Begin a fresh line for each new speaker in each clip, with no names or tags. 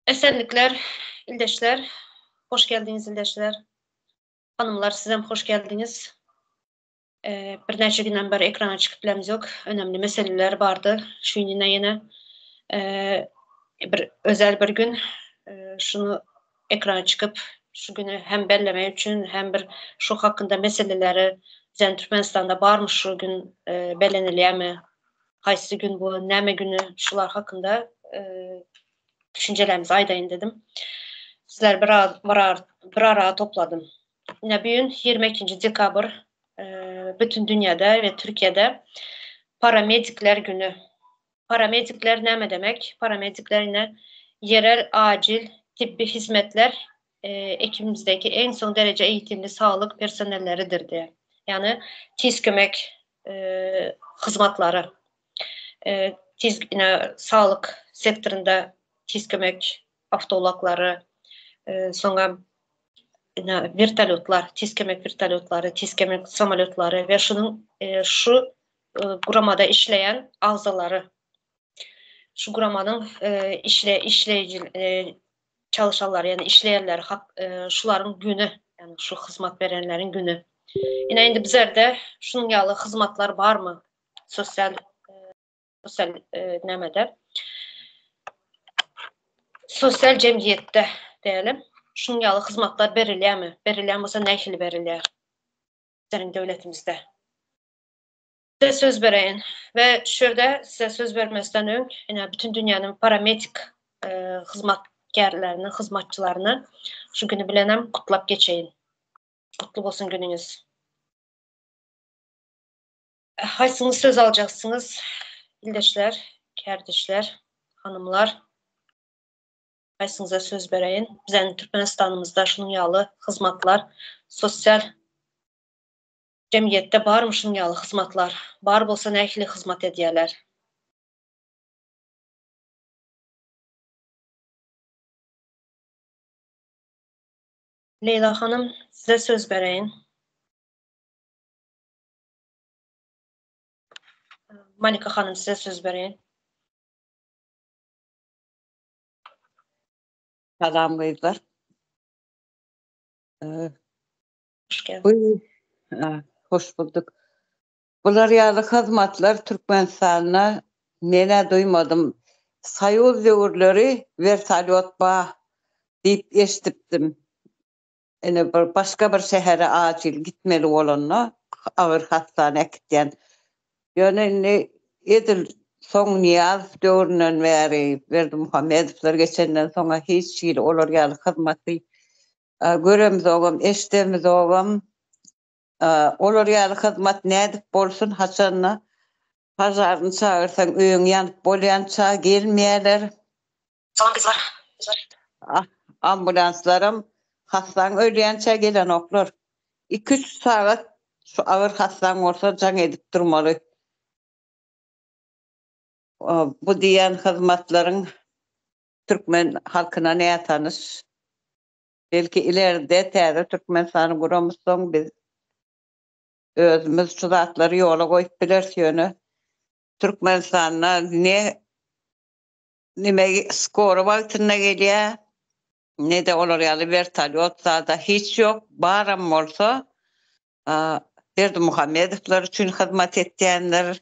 Esenlikler, ildeşler. Hoş geldiniz ildeşler. Hanımlar, sizem hoş geldiniz. Bir neçe günden beri ekrana çıkıp bilemiz yok. Önemli meseleler vardı. Şu yine bir özel bir gün şunu ekrana çıkıp şu günü hem bellemek için hem bir şu hakkında meseleleri bizden Türkmenistan'da varmış şu gün belleniliyemi, haysi gün bu, näme günü şular hakkında düşüncelerimizi aydayın dedim. Sizler bir ara topladım. Yine bugün 22. dekabr bütün dünyada ve Türkiye'de paramedikler günü. Paramedikler ne demek? Paramedikler yine yerel acil tıbbi hizmetler ekibimizdeki en son derece eğitimli sağlık personelleridir diye. Yani tiz kömek hizmetleri. Yine sağlık sektöründe tiz kömek avtologları, sonra vertolyotlar, tiz kömek vertolyotları, tiz kömek samolyotları ve şunun şu kuramada işleyen ağzaları, şu kuramanın işleyici çalışanlar yani işleyenler, şuların günü, yani şu hizmet verenlerin günü. Yine indi bizlerde şunun yalı hizmetler var mı? Sosyal nemede? Sosyal cemiyette diyelim. Şunun yalı hizmetler verilýär mi? Verilýär bolsa nähili verilýär? Bizlerin devletimizde. Size söz vereyim ve şurada size söz vermezden önce yine bütün dünyanın paramedik hizmetkarlarını, hizmetçilerini şu günü bilenem kutlap geçeyim. Kutlu olsun gününüz. Haysınız söz alacaksınız? İldeşler, kardeşler, hanımlar. Haysınıza söz vereyim. Bizden Türkmenistan'ımızda şunun yalı hizmetler, sosyal cemiyette barmı şunun yalı hizmetler? Bar bolsa nähili hizmet edýärler? Leyla Hanım, size söz vereyim. Malika Hanım, size söz vereyim.
Salam kızlar.
Hoş geldiniz.
Hoş bulduk. Bular ýaly hyzmatlar Türkmenistan'a nene duymadım. Sayıl döwürleri vertolyot ba diýip eşitdim. Ene bir başga bir şähere acil gitmeli bolanna agyr hastane gitýän. Ýöne edil soň Niyaz döwründen bäri Berdimuhammedowlar geçenden soňa hiç şeýle olar ýaly hyzmaty göremiz ogam, eşitemiz ogam. Olar ýaly hyzmat nädip bolsun haçanna pazaryny çağırsaň öýüň ýanyp bolýança gelmeýärler.
Salam kızlar.
Ambulanslarym hastaň ölýänçä gelen oklar. 2-3 saat şu agyr hastaň bolsa jaň edip durmaly. Bu diýen hyzmatlaryň Türkmen halkyna näme tanış? Belki ileride täze Türkmenistany guramyzsoň biz özümüz şu zatlary ýola goýup bilersiýöni. Türkmenistanda nime skora wagtyna gelýär, ne de olar ýaly vertolyot da hiç ýok. Baram bolsa, Berdimuhammedowlar üçin hyzmat etýänler,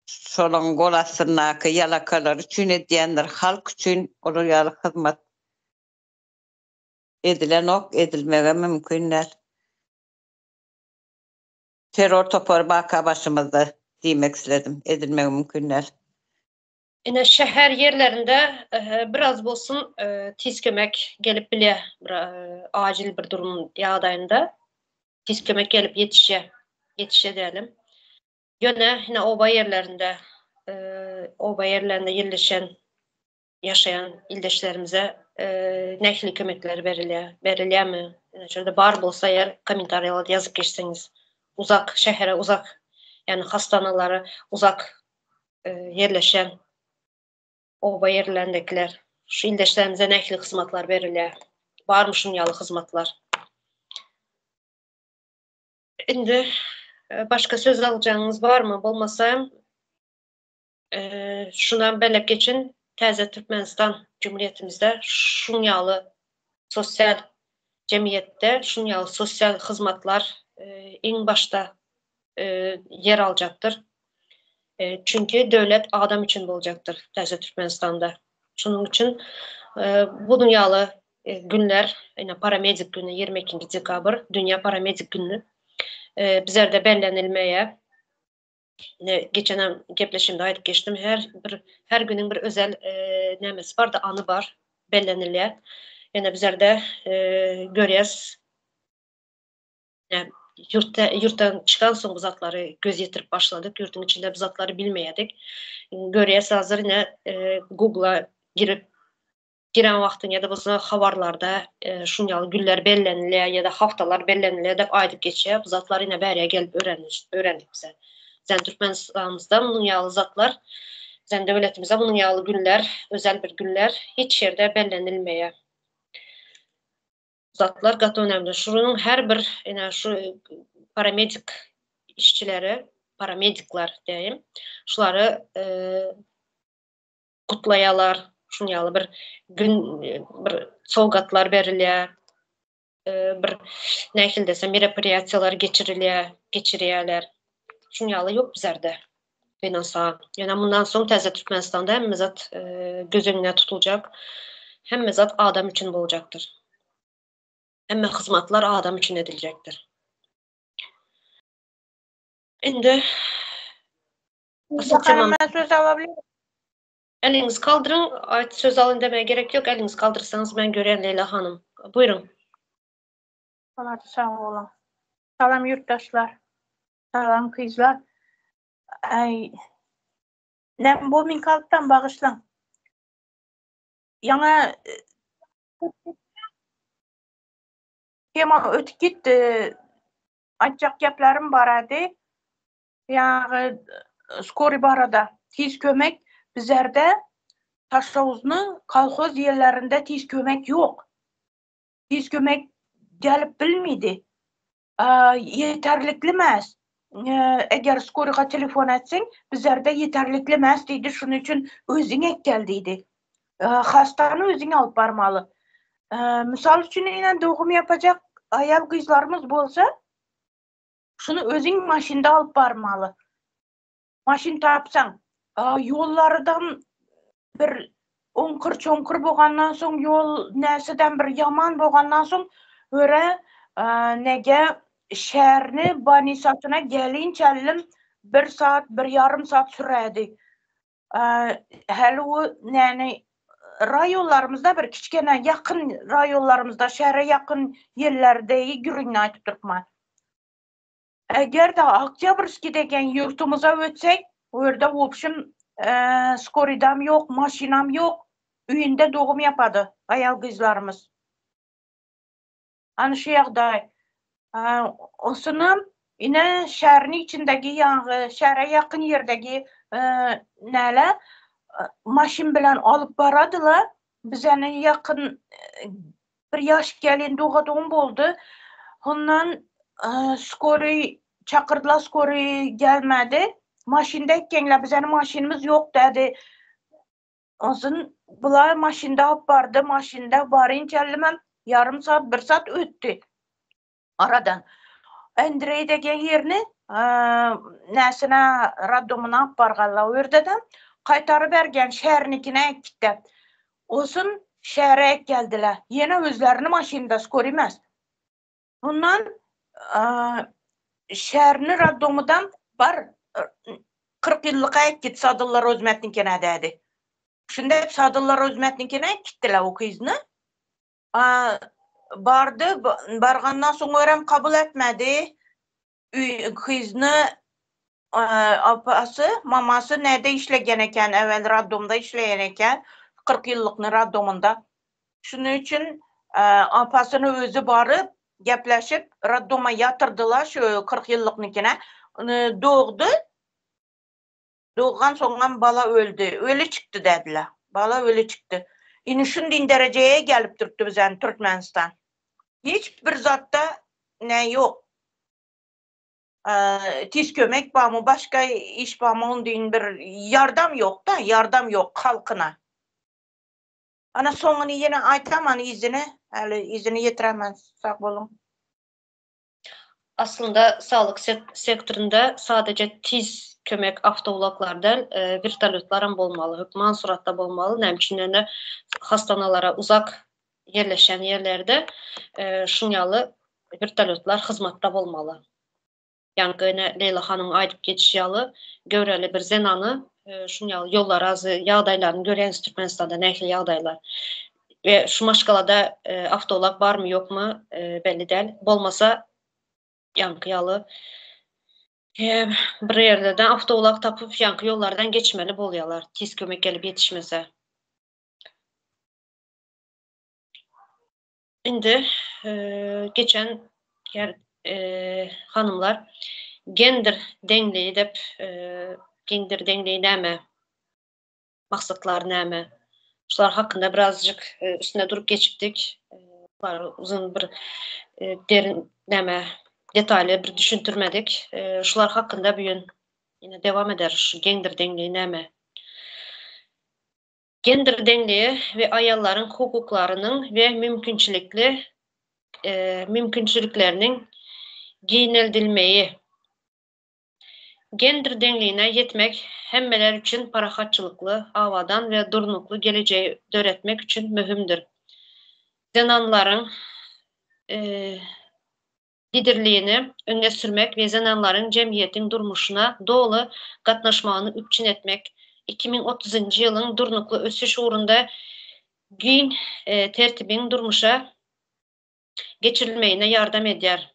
şolaň golasynaky ýalakalar üçin edýänler, halk üçin olar ýaly hyzmat edilen ok, edilmege mümkinler. Terör topar baka başymyzda diýmek isledim, edilmegi mümkinler.
Yine şehir yerlerinde biraz bolsun tiz kömek gelip bile acil bir durum ýagdaýynda tiz kömek gelip yetişe diyelim. Yine oba yerlerinde yerleşen, yaşayan ildeşlerimize nähili kömekler berilýär mi? Şurada bar bolsa eğer komentaryalarda yazıp geçseniz. Uzak, şehre uzak, yani hastanalara uzak yerleşen oba yerlerindekiler, şu ildeşlerimize nähili hizmetler berilýär? Barmy şunun ýaly hizmetler? Indi başka söz alacağınız var mı? Bolmasa şundan belep geçin. Təzə Türkmenistan Cumhuriyetimizde şunyalı sosyal cemiyette şunyalı sosyal hizmetler en başta yer alacaktır. Çünkü devlet adam için olacaktır Təzə Türkmenistan'da. Şunun için bu dünyalı günler, yine Paramedik günü 22. dekabr, Dünya Paramedik günü bizlerde bellenilmeye geçen gepleşimde ayıp geçtim. Her günün bir özel nemesi var da anı var bellenilmeye. Yani bizlerde görüyoruz. Yani yurttan çıkan son bu zatları göz yetirip başladık. Yurtun içinde bu zatları bilmeyedik. Görüyoruz hazır yine Google'a giren vaktin ya da bu haberlarda şunyalı günler belleniliyor ya da haftalar belleniliyor da aydıp geçiyor. Bu zatları yine beriye gelip öğrendik bize. Zən Türkmenistan'ımızda bunun yağlı zatlar, zən devletimizde bunun yağlı günler, özel bir günler hiç yerde bellenilmeye. Zatlar qatı önemli. Şunun her bir yine şu paramedik işçileri, paramediklar diyeyim, şuları kutlayalar, şunyalı bir gün, bir sovgatlar verilýär, bir nähil desem, meraporiýasiýalar geçiriýärler. Şunyalı yok bizlerde. Yani bundan sonra Təzə Türkmenistan'da hem zat göz önüne tutulacak, hem zat adam için olacaktır. Hem hizmetler adam için edilecektir. Şimdi asıl temam.
Söz alabilirim.
Eliniz kaldırın. Ait söz alın demeye gerek yok. Eliniz kaldırırsanız ben gören Leyla Hanım. Buyurun.
Sağ olun. Salam yurttaşlar. Salam kızlar. Bu minkalıktan bağışlan. Yana tema ötüp gitti. Açacak geplerim var idi. Yani skori barada tiz kömek bizlerde Taşravuz'un kolhoz yerlerinde tiz kömek yok. Tiz kömek gelip bilmedi. Yeterlikli emas. Eğer skoriga telefon etsin, bizlerde yeterlikli emas deydi. Şunun için özüne gel deydi. Hastanı özüne alıp barmalı. Misal için yine doğum yapacak ayal kızlarımız bolsa, şunu özün maşinde alıp barmalı. Maşin tapsan, yollardan bir onkır-çonkır boğandan son, yol nesiden bir yaman boğandan son, öyle nege şehrini banisatına gelin çelim 1 saat, 1,5 saat süredi. Hele o yani rayonlarımızda bir kiçkene yakın rayonlarımızda şehre yakın yerlerde yürüyün aytıp durma. Eğer de Oktyabrski degen yurtumuza ötsek, orada opşum skoridam yok, maşinam yok, üyünde doğum yapadı ayal kızlarımız. Anı şu yağday. Osunu yine şehrin içindeki yani şehre yakın yerdeki neler maşin bilen alıp baradılar. Bize yakın bir yaş gelin doğduğum oldu. Ondan skori çakırdılar, skori gelmedi. Maşindeykenler bize maşinimiz yok dedi. Olsun bunlar maşinde alıp vardı. Maşinde varınca yarım saat, 1 saat öttü aradan. Andrei degen yerini nesine raddomuna alıp bargalla ördeden kaytarı bergen şehirnikine gitti. Olsun şehre geldiler. Yine özlerini maşinde skorimez. Bundan şehrini raddomudan var 40 yıllığa git Sadıllar Özmetninkine dedi. Şimdi hep Sadıllar Özmetninkine gittiler o kızını. Bardı, bargandan sonra öğren kabul etmedi. Kızını apası, maması nerede işleyen eken, evvel raddomda işleyen eken, 40 yıllık raddomunda. Şunun için apasını özü barıp, gepleşip, raddoma yatırdılar şu 40 yıllıknikine. Doğdu. Doğan sonra bala öldü. Ölü çıktı dediler. Bala ölü çıktı. Yine şundan dereceye gelip durdu bize Türkmenistan. Hiçbir zatta ne yok. Tiz kömek var mı, başka iş var mı, onun bir yardım yok da, yardım yok halkına. Ana soňuny ýene aýtamam izini, häli izini ýetiremän, sag bolun.
Aslında sağlık sektorunda sadece tiz kömek avtologlardan vertolyotlar bolmalı, hükman suratda bolmalı. Nämçinden de hastanalara uzak yerleşen yerlerde şunyalı vertolyotlar hizmatda bolmalı. Yani Leyla hanım aydıp geçişyalı göreli bir zenanı şunyalı yollar azı yağdaylarını gören Türkmenistan'da nähli yağdaylar. Ve şu maşgalada avtolog var mı yok mu belli değil. Bolmasa yankıyalı bir yerlerden avtolog tapıp yankı yollardan geçmeli bolýarlar. Tiz kömek gelip yetişmese. Indi geçen hanımlar gender dengliği dep gender dengliği näme? Maksatlar näme? Şular hakkında birazcık üstüne durup geçipdik. Uzun bir derin näme detaylı bir düşüntürmedik. Şular hakkında bugün yine devam eder. Şu gender dengliği näme? Gender dengliği ve ayalların hukuklarının ve mümkünçiliklerinin giýinildilmeyi. Gender dengliğine yetmek hemmeler için parahatçılıklı, avadan ve durnuklu geleceği döretmek için mühimdir. Zenanların liderliğini öne sürmek ve zenanların cemiyetin durmuşuna doğulu katnaşmağını üpçün etmek, 2030 yılın durnuklu ösüş uğrunda gün tertibin durmuşa geçirilmeyine yardım eder.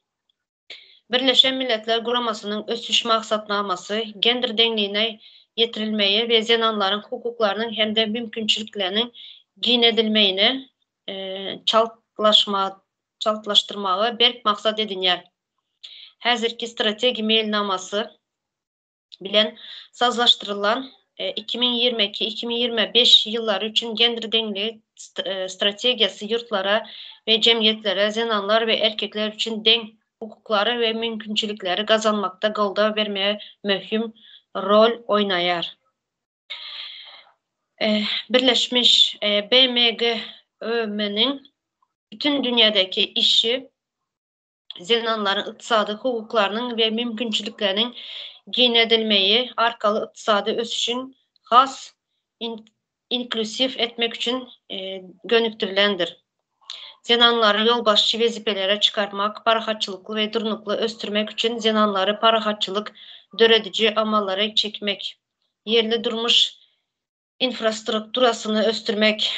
Birleşen Milletler Guramasının ösüş maksatnaması gender dengliğine yetirilmeyi ve zenanların hukuklarının hem de mümkünçiliklerinin giýinedilmeyini çaltlaştırmağı berk maksat edinýär. Häzirki strategi mailnamasy bilen sazlaştırılan 2022-2025 yılları için gender dengliği strategiyası yurtlara ve cemiyetlere zenanlar ve erkekler için denk hukukları ve mümkünçilikleri kazanmakta golda vermeye mühim rol oynayar. Birleşmiş BMGÖM'nin bütün dünyadaki işi zenanların iktisadi hukuklarının ve mümkünçiliklerinin giýinedilmeyi arkalı iktisadi ösüşün has inklusif etmek için gönüktürülendir. Zenanları yolbaşçı vezipelere çıkarmak, parahatçılıklı ve durnuklu östürmek için zenanları parahatçılık döredici amallara çekmek, yerli durmuş infrastrukturasını östürmek,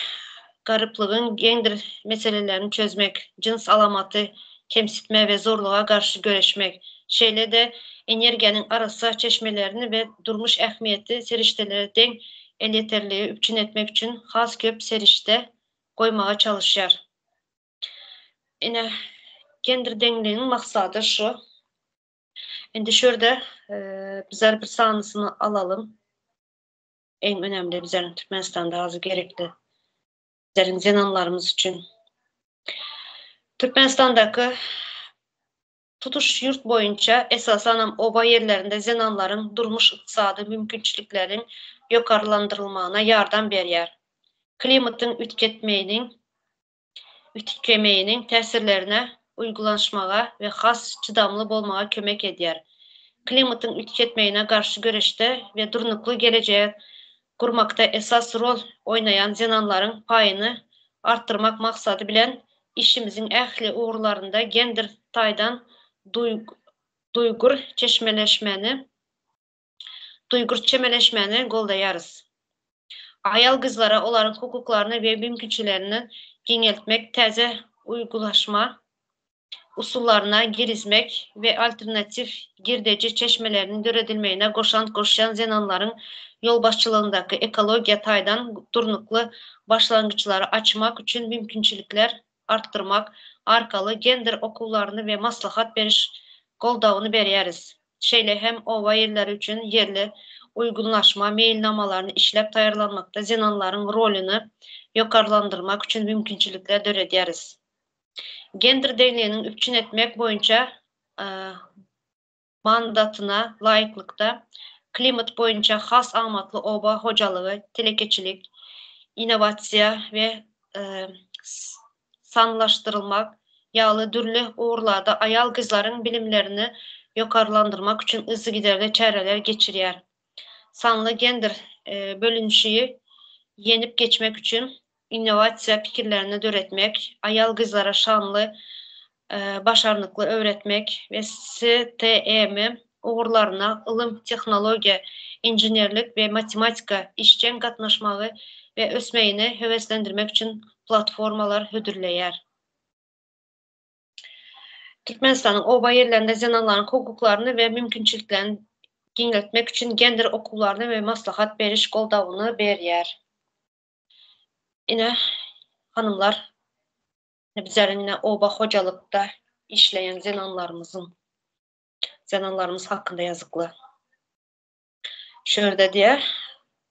garıplığın gender meselelerini çözmek, cins alamatı kemsitme ve zorluğa karşı göreşmek, şeyle de energiýanyň arasa çeşmelerini ve durmuş ähmiýeti seriştelere deň el yeterliği üpçün etmek için has köp serişte koymağa çalışýar. Ine gender dengliğinin maksady şu. Indi şurada bizler bir sanysını alalım. En önemli bizlerin Türkmenistan'da azı gerekli. Bizlerin zenanlarımız için. Türkmenistan'daki tutuş yurt boyunca esasen oba yerlerinde zenanların durmuş iktisadi mümkünçiliklerin yukarılandırılmağına yardım berýär. Klimatın ütkemeğinin tesirlerine uygulanmağa ve has çydamlı bolmağa kömek edýär. Klimatın ütkemeğine karşı göreşte ve durnuklu geleceğe kurmakta esas rol oynayan zenanların payını arttırmak maksady bilen işimizin ähli uğurlarında gender taýdan duygur çemeleşmeni goldaýarys. Ayal kızlara onların hukuklarını ve mümkünçilerini giňeltmek, täze uygulaşma usullarına girizmek ve alternatif girdeci çeşmelerinin döredilmeyine koşan zenanların yolbaşçılığındaki ekologiya taýdan durnuklu başlangıçları açmak için mümkünçilikler arttırmak arkalı gender okullarını ve maslahat beriş goldawyny berýäris. Şeýle hem oba yerleri üçün yerli uygunlaşma mailnamalarını işlep taýarlanmakda zenanların rolünü yokarlandırmak için mümkünçilikler döredýäris. Gender dengliğinin üpçün etmek boyunca mandatına layıklıkta klimat boyunca has amatlı oba hocalığı, telekeçilik, inovasiya ve sanlaştırılmak, yağlı dürlü uğurlarda ayal kızların bilimlerini yukarılandırmak için hızlı giderli çareler geçiriyor. Sanlı gender bölünüşüyü yenip geçmek için inovasiya fikirlerini öğretmek, ayal kızlara şanlı, başarılıklı öğretmek ve STEM uğurlarına ılım, texnologiya, injinerlik ve matematika işçen katnaşmağı ve ösmeyini heveslendirmek için platformalar hödürleyer. Türkmenistan'ın oba yerlerinde zinaların hukuklarını ve mümkünçiliklerini geneltmek için gender okullarını ve maslahat beriş goldavını beryer. Yine hanımlar, bizlerin yine oba hocalıkta işleyen zenanlarımız hakkında yazıklı. Şöyle diye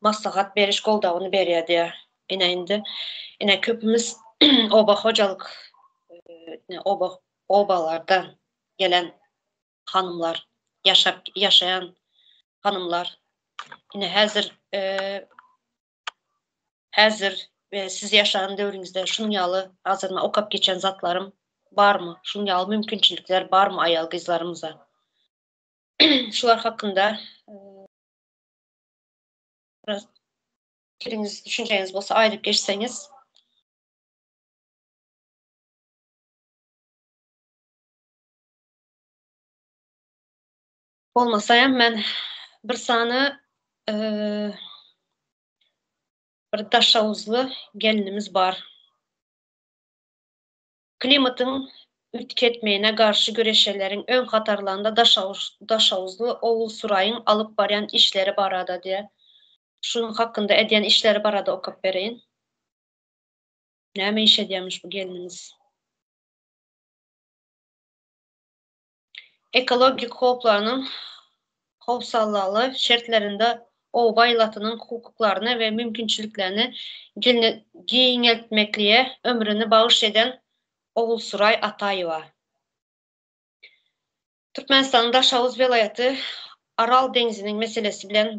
maslahat beriş goldavını beryer diye. Yine köpümüz oba hocalık obalardan gelen hanımlar, yaşayan hanımlar yine hazır ve siz yaşayan dövrünüzde şunun yalı hazırma okap geçen zatlarım var mı? Şunun yalı mümkünçilikler var mı ayal kızlarımıza? Şular hakkında biraz fikriniz, düşünceniz olsa ayırıp geçseniz. Olmasayam ben bir sani bir daşavuzlu gelinimiz var. Klimatın ütketmeyine karşı göreşelerin ön katarlarında daşavuzlu oğul surayın alıp barayan işleri barada diye. Şunun hakkında ediyen işleri barada okup vereyim. Neme iş ediyormuş bu gelinimiz? Ekologik hoplarının hovsallalı şartlarında o baylatının hukuklarını ve mümkünçiliklerini giyinetmekliğe ömrünü bağış eden Oğul Suray Atayeva. Türkmenistan'ın Daşavuz vilayeti Aral Denizi'nin meselesi bilen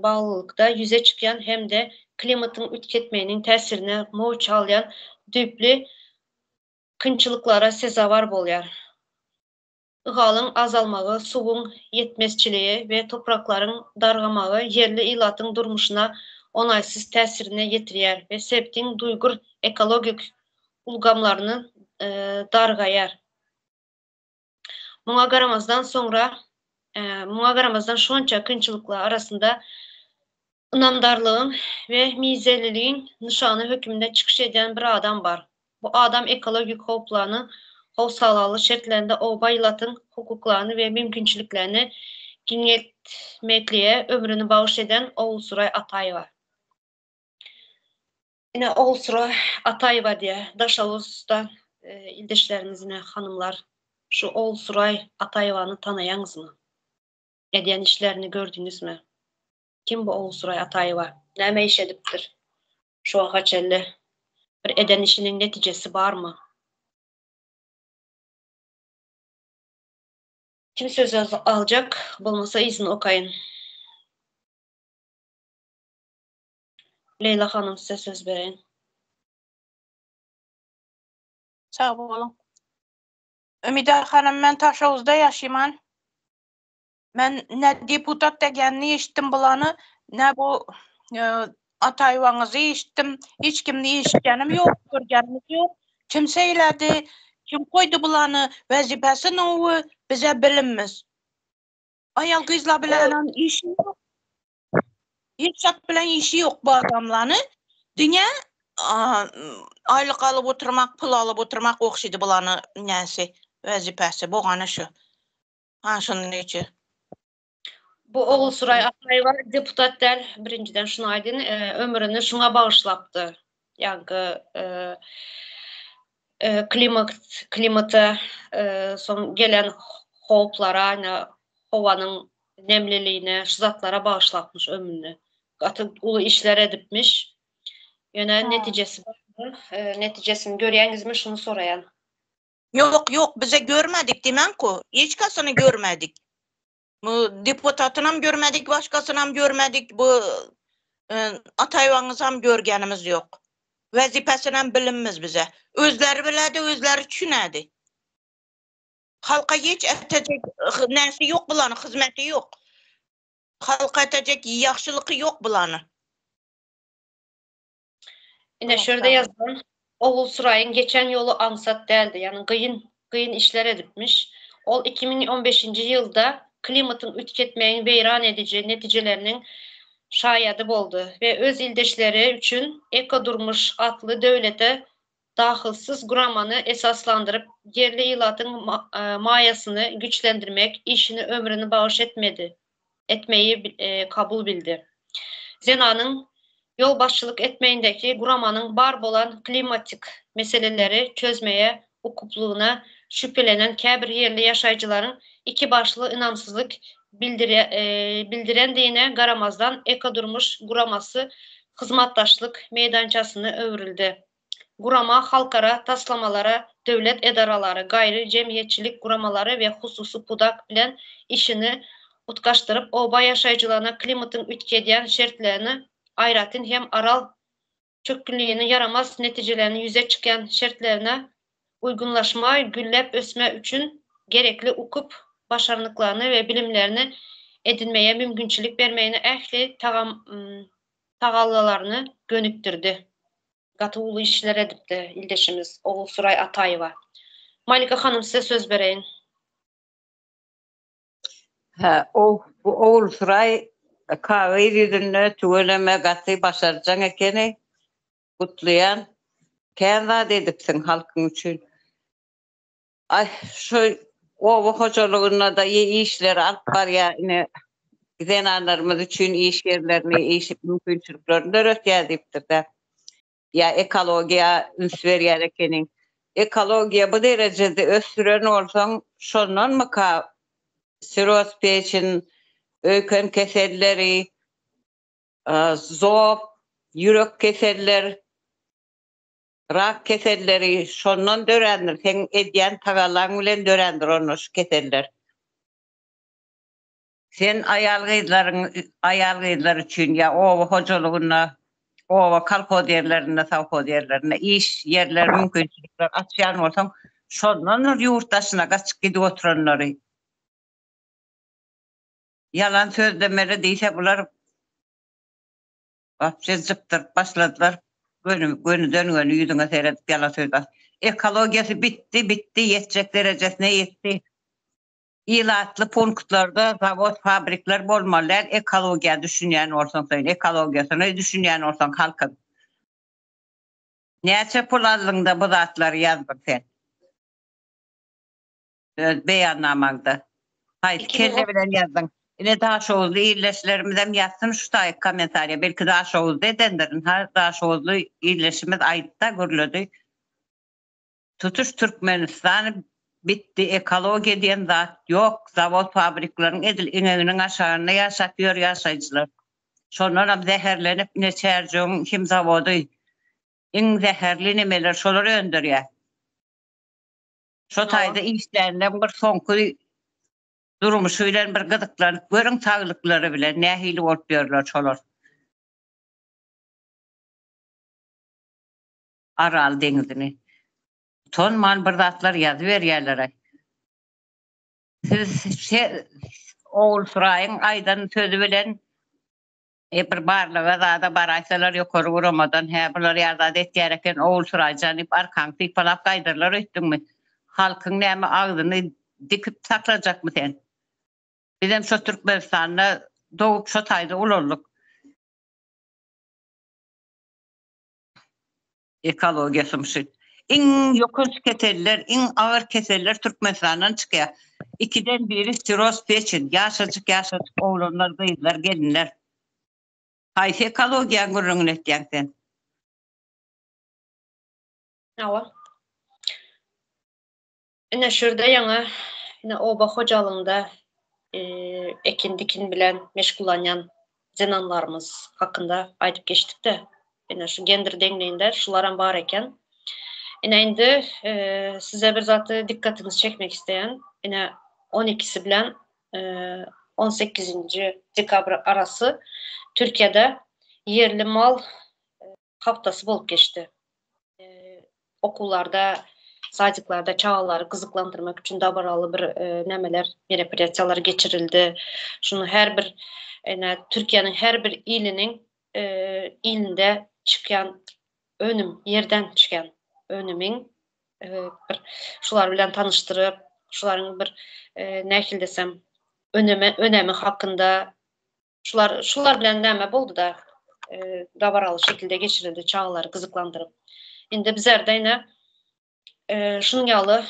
bağlılıkta yüze çıkan hem de klimatın ütketmeğinin tesirine moğuç alayan düplü kınçılıklara sezavar bolýar. Ihalın azalmağı, suwun yetmezçiliği ve toprakların dargamağı yerli ilatın durmuşuna onaysız tesirine yetirýär ve septin duygur ekologik ulgamlarını dargayar. Muňa garamazdan şonça kynçylyklar arasında ynamdarlygyň ve mizeliliğin nişany hökmünde çykyş eden bir adam bar. Bu adam ekologik howplarny howsalaly şertlerinde o baylatın hukuklaryny ve mümkünçiliklerini giňetmekliğe ömrünü bağış eden Oğul Suray Atayeva. Yine Oğul Suray Atayeva diye Daşavuz'da ildeşlerimizine hanımlar şu Oğul Suray Atayeva'nı tanıyanız mı? Ediyen işlerini gördünüz mü? Kim bu Oğul Suray Atayeva? Neme iş ediptir? Şu akaçelli bir eden işinin neticesi var mı? Kim söz alacak? Bulmasa izin okuyun. Leyla Hanım size söz vereyim.
Sağ olun. Ümidar Hanım, ben Taşavuz'da yaşayman. Ben ne deputat degenini işittim bulanı, ne bu Atayvanızı işittim. Hiç kimni işitkenim yok, görgenimiz yok. Kim seyledi, kim koydu bulanı, vazifesi novu bize bilinmez. Ayal kızla bilen işi yok. Hiçbir bilen işi yok bu adamlarını. Dünya aylık alıp oturmak, pul alıp oturmak okşaydı bulanı neyse vazifesi. Bu kanı şu. Ha şunun içi.
Bu Oğul Suray Atayeva deputat der, birinciden şunu aydın, ömrünü şuna bağışlaptı. Yani klimata son gelen howplara, hovanın nemliliğine, şızatlara bağışlatmış ömrünü. Atık ulu işler edipmiş. Yani neticesi var mı? Neticesini görýäňiz mi? Şunu sorayan.
Yok bize görmedik demen ko. Hiç kasını görmedik. Bu deputatınam görmedik, başkasınam görmedik. Bu Atayvanızam görgenimiz yok. Vazifesinden bilinmez bize. Özleri biledi, özleri düşünedi. Halka hiç etecek nersi yok bulanı, hizmeti yok. Halka etecek yaxşılığı yok bulanı.
Yine şurada yazılan Oğul Suray'ın geçen yolu ansat değildi. Yani kıyın işler edipmiş. Ol 2015. yılda klimatın ütketmeyin veyran edici neticelerinin şayadı oldu ve öz ildeşleri üçün eko durmuş atlı devlete dahilsiz gramanı esaslandırıp yerli ilatın mayasını güçlendirmek, işini ömrünü bağış etmeyi kabul bildi. Zena'nın yol başçılık etmeyindeki Guraman'ın bar bolan klimatik meseleleri çözmeye hukukluğuna şüphelenen kebir yerli yaşayıcıların iki başlı inamsızlık bildirendiğine garamazdan eka durmuş Guraması hizmettaşlık meydançasını övürüldü. Gurama halkara taslamalara, devlet edaraları, gayri cemiyetçilik guramaları ve hususu pudak bilen işini utkaştırıp oba yaşayıcılarına klimatın ütkediyen şertlerini ayratın hem aral çökkünlüğünü yaramaz neticelerini yüze çıkan şertlerine uygunlaşma, güllep ösme üçün gerekli ukup başarılıklarını ve bilimlerini edinmeye mümkünçülük vermeyine ehli tağallalarını gönüktürdü. Gatı ulu işler edipdi ildeşimiz Oğul Suray Atayeva. Malika Hanım size söz vereyim.
Bu Oğul Suray kahve yüzünü tüveleme gatı başaracaksın ekeni kutlayan kendi edipsin halkın için. Ay şu o hocaluğuna da iyi işler alıp var ya yine gidenlerimiz için iş yerlerini, iş mümkünçülüklerini öğretiyordiptir de. Ya ekologiya üns veriyor ekenin. Ekologiya bu derecede östüren olsan şondan mı siroz peçin, öykön keselleri, zoob, yürek keseller, rak keselleri şondan dörendir. Sen ediyen tagalan bilen dörendir onu şu keseller. Sen ayal için ya o hocaluğuna o kalko yerlerine, savko yerlerine, iş yerleri mümkünçülükler açıyan olsam şondan yurttaşına kaçıp gidip oturanları. Yalan söz demeli değilse bunlar zıptırıp başladılar. Gönü dönüyor, yüzüne seyredip yalan söz var. Ekologiyası bitti, yetecek derecesine yetti. İlatlı punktlarda zavod, fabrikler olmalılar. Ekologiya düşünen olsan söyle, ekologiyasını düşünen olsan halkın. Neyse pul aldığında bu zatları yazdık sen. Beyannamanda. Hayır, kelle bilen yazdın. Yine daha şoğuzlu iyileşlerimizden yazsın şu da komentarya. Belki daha şoğuzlu edenlerin. Daha şoğuzlu iyileşimiz ayıtta görülüdü. Tutuş Türkmenistan'ı bitti. Ekoloji diyen zat yok. Zavod fabriklerin inevinin aşağına yaşatıyor yaşayıcılar. Sonra zehirlenip ne çercun kim zavodu in zehirli nemeler şoları öndürüyor. Şu tayda işlerinden bir sonku durmuşuyla bir gıdıklanıp görün sağlıkları bile nehili olup diyorlar şolar. Aral denizini. Ton man bir zatlar yazıver yerlere. Siz Oğul Suray'ın aydan sözü bilen bir barlığı da baraysalar yukarı vuramadan bunları yardım ettiğerken Oğul Suray canip arkan tıkpalap kaydırlar ettin mi? Halkın neyme ağzını dikip saklayacak mı sen? Bizim şu Türkmenistan'da doğup şu tayda ulurluk. Ekologiyasımşı. En yokunç keseller, en ağır keseller Türkmenistan'dan çıkıyor. İkiden biri siroz peçin. Yaşacık oğlanlar, kızlar, gelinler. Hayse ekologiyan gurrungun ettiyen sen.
Ava. Yine şurada yana yine oba hocalığında ekin dikin bilen meşgulanyan zenanlarımız hakkında aytıp geçtik de yine şu gender dengliğinde şuların var eken yine indi size bir zatı dikkatinizi çekmek isteyen yine 12'si bilen 18. dekabr arası Türkiye'de yerli mal haftası bolup geçti. Okullarda, sacıklarda çağları kızıklandırmak için dabaralı bir nemeler, merapiriyatçalar geçirildi. Şunu her bir Türkiye'nin her bir ilinin ilinde çıkan önüm, yerden çıkan önümün bir şular bilen tanıştırıp, şuların bir nähil desem önemi hakkında şular bilen näme boldu da dabaralı şekilde geçirildi çağları kızıklandırıp. Indi bizler de şunun ýaly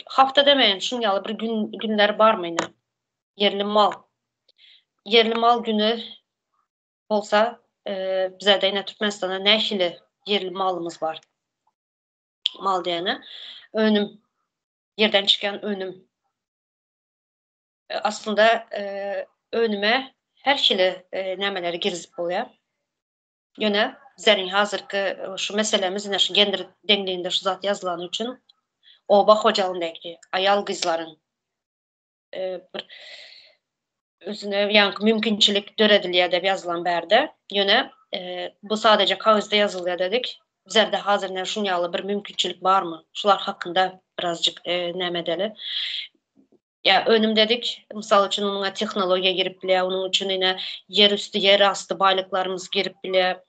hafta demeýin, şunun ýaly bir günler barmy ine? Yerli mal. Yerli mal günü bolsa bizerde ine Türkmenistanda nähili yerli malymız bar. Mal diýeni önüm, yerden çıkan önüm. Aslında önüme her şili nämeleri girizip bolýar. Ýöne bizleriň hazırky şu meselemiz ine şu gender deňliğinde şu zat ýazylan üçin oba hojalyndaky ayal gyzlaryň bir özüne ýanky mümkinçilik döredilýär dep ýazylan bärde. Ýöne bu sadece kagızda ýazylýar dedik. Bizlerde hazır şun ýaly bir mümkinçilik barmy? Şular hakynda birazjyk näme deli. Ya önüm dedik, misal üçün onuňa tehnologiýa girip bilýär, onuň üçin ine yer üstü, yer asty baýlyklarymyz girip bilýär.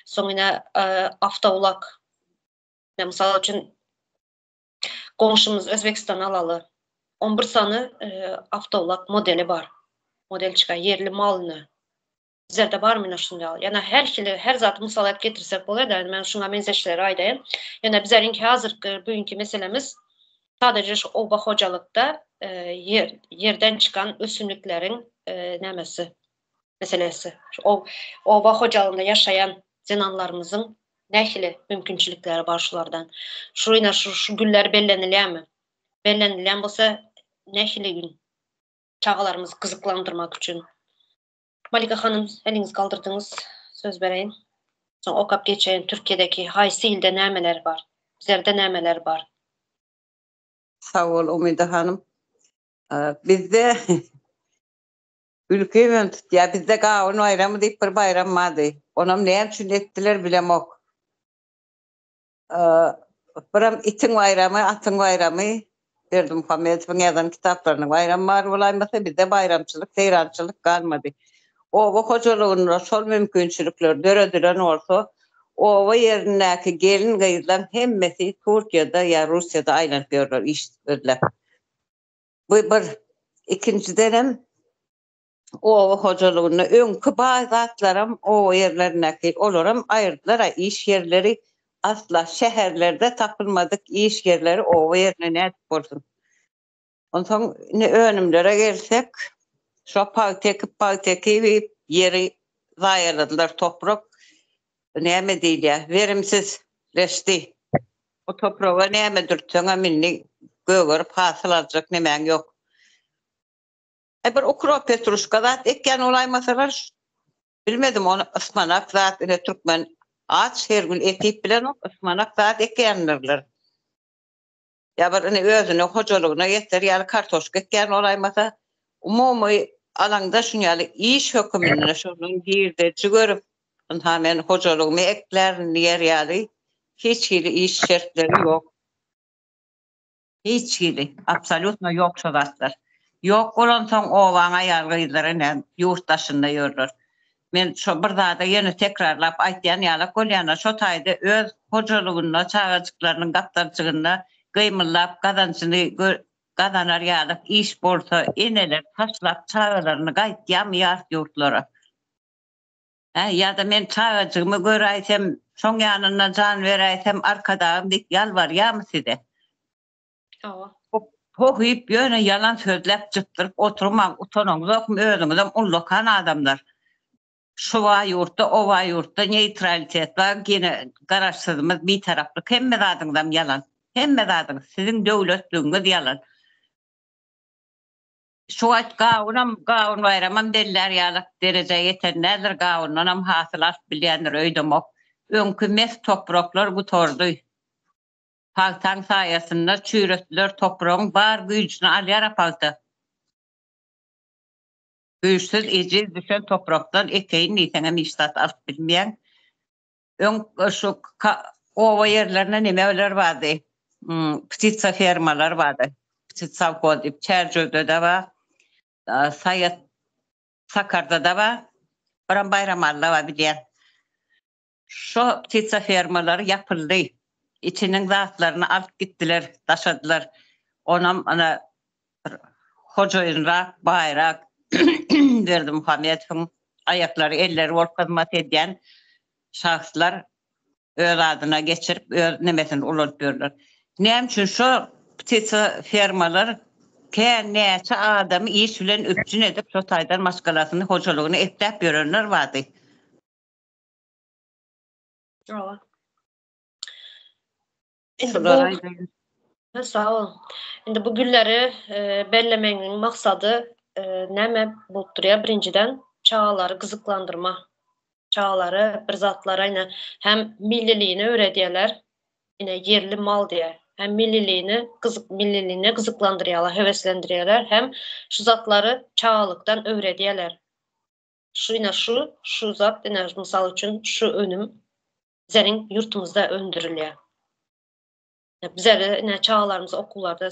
Soňra awtowlak. Misal üçün komşumuz Özbekistan alaly 11 sany awtowlak modeli bar. Model çıkan yerli malyny. Bizlerde barmy ine şunday? Ýa-da her şili, her zat mysalat getirsek bolar da, men şuňa benzeşleri aýdaýyn. Ýa-da bizleriňki hazırky bugünkü meselemiz sadece şu oba hojalykda yerden çıkan ösümlikleriň nämesi meselesi. Şu oba hojalygynda ýaşaýan zenanlarymyzyň nähili mümkinçilikleri bar şulardan. Şuýna şu günler bellenilýärmi? Bellenilýän bolsa nähili gün? Çağalarımızı kızıklandırmak üçün. Malika hanım, eliniz kaldırdınız. Söz bereyin. Sonra okap geçeyin. Türkiye'deki haýsy ilde nämeler bar? Bizlerde nämeler bar?
Sağ ol Umida hanım. Bizde ülkeýe tutýar. Bizde Gawun bayramy diýip bir bayram bardy. Onam näme üçin etdiler bilemok. Biram itiň bayramy, atyň bayramy, Berdi Muhammedowyň ýazan kitaplarynyň bayramy bar bolaýmasa bizde bayramçylyk, seyrançylyk galmady. O hojalygyny şol mümkinçilikler döredilen bolsa, o ýerindäki gelin gyzlar hemmesi Türkiýede ýa Russiýada aýlanyp ýörler, iş görler. Bu bir ikinciden o hojalygyny öňkü bazatlarym o ýerlerindäki olaram aýyrdylar, iş ýerleri asla şäherlerde tapylmadyk iş ýerleri o ýerine nädip bolsun. Ondan önümlere gelsek, şu paýteki ýeri zaýaladylar, toprak näme diýilýär, verimsizleşdi. O toprağa näme dürtseňe minni gögörüp hasyl aljak nämeň ýok. Bir ukrop petruşka zat ekýän olaýmasalar bilmedim onu ısmanak zat ile türkmen aç her gün etip bilen o ısmanak zat ekýändirler. Ya bir özüne hojalygyna ýeter ýaly kartoşka ekýän olaýmasa umumy alanda şunýaly iş hökümine şonuň girdi çygörüp hemen hojalygymy eklerini yer ýaly hiç hili iş şertleri ýok. Hiç hili, absolutno ýok şu zatlar. Ýok bolan soň owaňa ýalgyzlaryň ýurtdaşynda ýörler. Men şu bir zada ýene tekrarlap aýtýan ýaly bolýana şu taýda öz hojalygyna, çağajyklarynyň gapdarçygyna gymyllap gazançyny gazanar ýaly iş bolsa eneler taşlap çağalaryny gaýtýan ýurtlara. Ýa-da men çağajymy göräýsem, şoň ýanyna jan beräýsem arkadaşym diýip ýalbarýarmy size? Hohyp ýöne yalan sözläp jypdyryp oturmam, utanaňyz okmy özüňizem unlakan adamlar. Şuwa ýurtda, owa ýurtda neutralitet bar, gene garaşsyzmyz bir taraplyk hemme zadyňdan yalan. Hemme zadyňyz siziň döwletligiňiz yalan. Şu wagt gawun bayramam derler ýaly derejä ýetenler gawundan hasyl alyp bilýändir öýdemok. Öňkü mes topraklar bu tordy. Paltan sayasında çüretler toprağın bar gücünü alýar apalta. Büyüksüz eci düşen topraktan ekeğin nitene miştat alıp bilmeyen. Şu ova yerlerine nemeler vardı. Ptitsa fermalar vardı. Ptitsa kodip Çercö'de de var. Sayat Sakar'da da var. Oran Bayramal'da var bilen. Şu ptitsa fermaları yapıldı. İçinin zatlarını alıp gittiler, taşıdılar. Ona hocoyunrak, bayrak verdi Muhammed'in ayakları, elleri orkazmat eden şahıslar öz adına geçirip nemesini ulup veriyorlar. Ne için şu ptitsa fermalar neçe adamı iş bilen öpçün edip şu taydan maskalasını, hocaluğunu etlep veriyorlar vardı.
Ola. Indi
Şulara
sağ ol. Indi bu gülleri bellemenin maksadı näme bolup durýar? Birinciden çağaları kızıklandırma. Çağaları bir zatlara ine hem milliliğini öğrediyorlar. Yine yerli mal diye. Hem milliliğine kızıklandırıyorlar, heveslendiriyorlar. Hem şu zatları çağalıktan öğrediyorlar. Şu zat yine misal için şu önüm senin yurtumuzda öndürülüyor. Bize ne çağlarımız okullarda,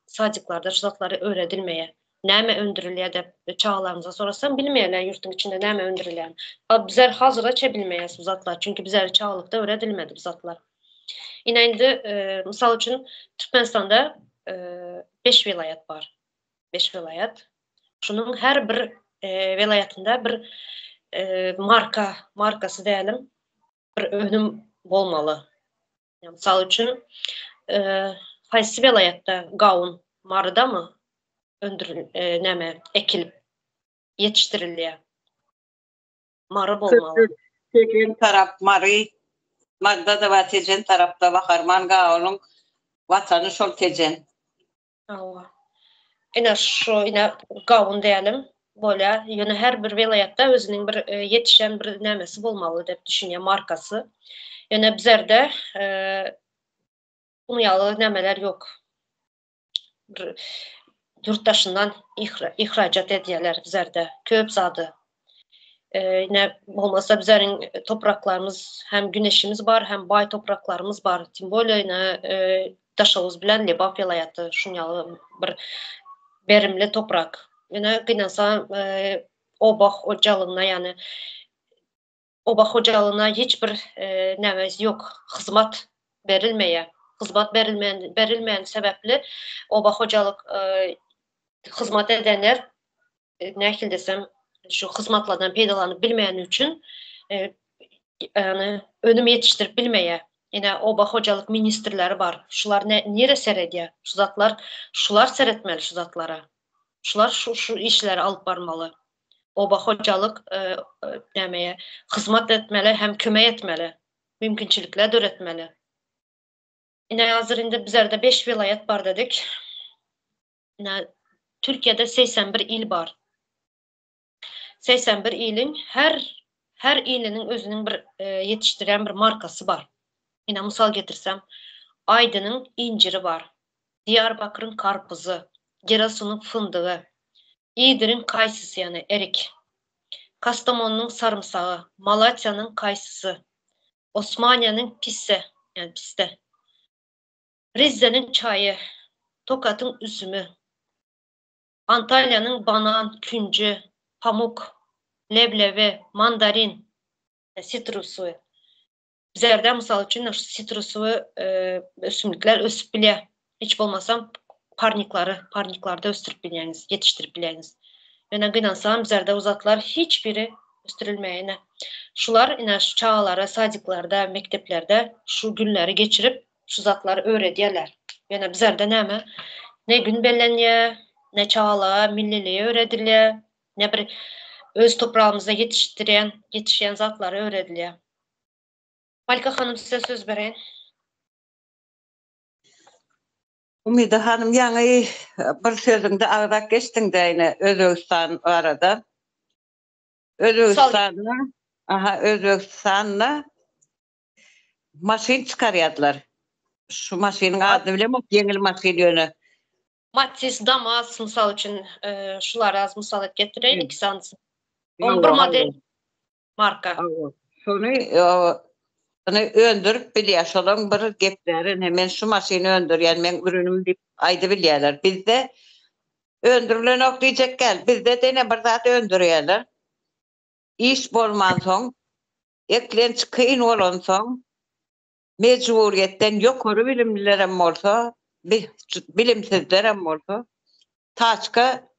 sacıklarda şu zatları öğretilmeye. Näme öndürülüyor de çağlarımıza sorasam bilmeyeler yurtun içinde näme öndürülüyor. Bizler hazıra çebilmeyiz bu zatlar. Çünkü bizler çağlıkta öğretilmedi bu zatlar. Yine indi misal için Türkmenistan'da 5 vilayet var. 5 vilayet. Şunun her bir vilayetinde bir markası diyelim bir önüm olmalı. Yani misal için qaysı vilayette gavun marıda mı ekilip yetiştiriliyor? Marı olmalı.
Tekin taraf marı, Magda da var tejen tarafta Bakarman Gağol'un vatanı şol tejen.
Yine gavun diyelim. Böyle yani her bir vilayette özünün bir yetişen bir nemesi olmalı dep düşünüyor markası. Yani bizlerde unyalı nemeler yok. Yurttaşından ihracat ediyorlar bizlerde. Köp zadı. Yine olmasa bizlerin topraklarımız hem güneşimiz var hem bay topraklarımız var. Tim böyle yine daşavuz bilen Lebap vilayeti şunyalı bir verimli toprak. Yine gynasa obak ocalığına yani obak ocalığına hiçbir nemez yok. Hizmet verilmeye. Hizmet verilmeyen sebeple obak ocalık hizmet edenler nähil desem şu hizmetlerden peydalanıp bilmeyen üçün yani önüm yetiştirip bilmeye. Yine obak hocalık ministrleri var. Şular nere seyrediyor? Şular seyretmeli şu zatlara. Şular şu işleri alıp barmalı. Obak hocalık demeye hizmet etmeli hem kömek etmeli. Mümkünçilikler öğretmeli. Yine hazır indi bizlerde 5 vilayet var dedik. Yine Türkiye'de 81 il var. 81 ilin her ilinin özünün bir yetiştiren bir markası var. Yine misal getirsem Aydın'ın inciri var. Diyarbakır'ın karpuzu, Giresun'un fındığı, İğdir'in kayısısı yani erik, Kastamonu'nun sarımsağı, Malatya'nın kayısısı, Osmaniye'nin piste, Rize'nin çayı, Tokat'ın üzümü, Antalya'nın banan, küncü, pamuk, leblebi, mandarin, sitrusu. Bizlerde misal için sitrusu ösümlükler ösüp bile hiç olmasam parniklarda östürüp bileniz, yetiştirip bileniz. Yani gınansam bizlerde uzatlar hiçbiri östürülmeyene. Şular yine şu çağlara, sadıklarda, mekteplerde şu günleri geçirip şu zatları öğrediyorlar. Yani bizlerde ne gün belleniyor, ne çağla, milliliği öğrediliyor, ne bir öz toprağımızda yetişen zatları öğrediliyor. Malika Hanım size söz vereyim.
Umida Hanım yani bir sözümde ağdak geçtin de yine Özbekistan arada. Özbekistan'la maşin çıkarıyorlar. Şu maşinin adını bilmem, yengil maşin yönü.
Matiz, Damas misal üçün şular az misal getireydik sanırsın.
Yo,
11 model
hayır.
marka.
Şunu öndürüp bilýär şolaň bir geplerin hemen şu maşyny öndür, ýani men ürünüm diýip aýdy bilýärler. Bizde öndürülen ok diýjek gel. Bizde dene bir zat öndürýärler. İş bolman soň, eklenç kyn bolan soň, mecburiyetten ýokary bilimlilerem bolsa, bilimsizlerem bolsa, taçka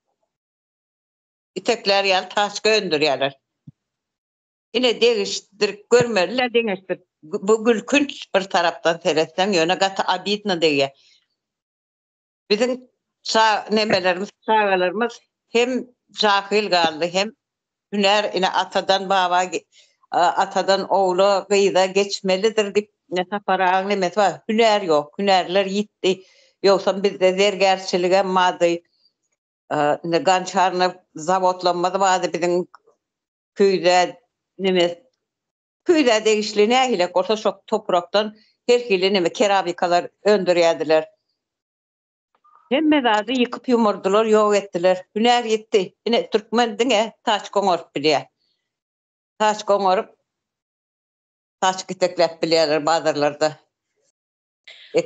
itekler ýaly taçka öndürýärler. Yine değiştirip görmeliler, değiştirip. Bu gülkünç bir taraftan seyretsen, yöne gata abidna diye. Bizim nemelerimiz, çağalarımız hem cahil kaldı, hem hüner, yine atadan baba, atadan oğlu kıyıda geçmelidir deyip ne saparağın nemesi var. Hüner yok, hünerler gitti. Yoksa bizde zergerçiliğe madı, gançarına zavodlanmadı vardı bizim köyde, köyde değişli ne ile olsa çok topraktan her hili neme keramikalar öndürýärdiler. Hem mezadı yıkıp yumurdular, yok ettiler. Hüner yetti. Yine Türkmen dine taş koňorup bilýär. Taş koňorup taş giteklep bilýärler bazarlarda.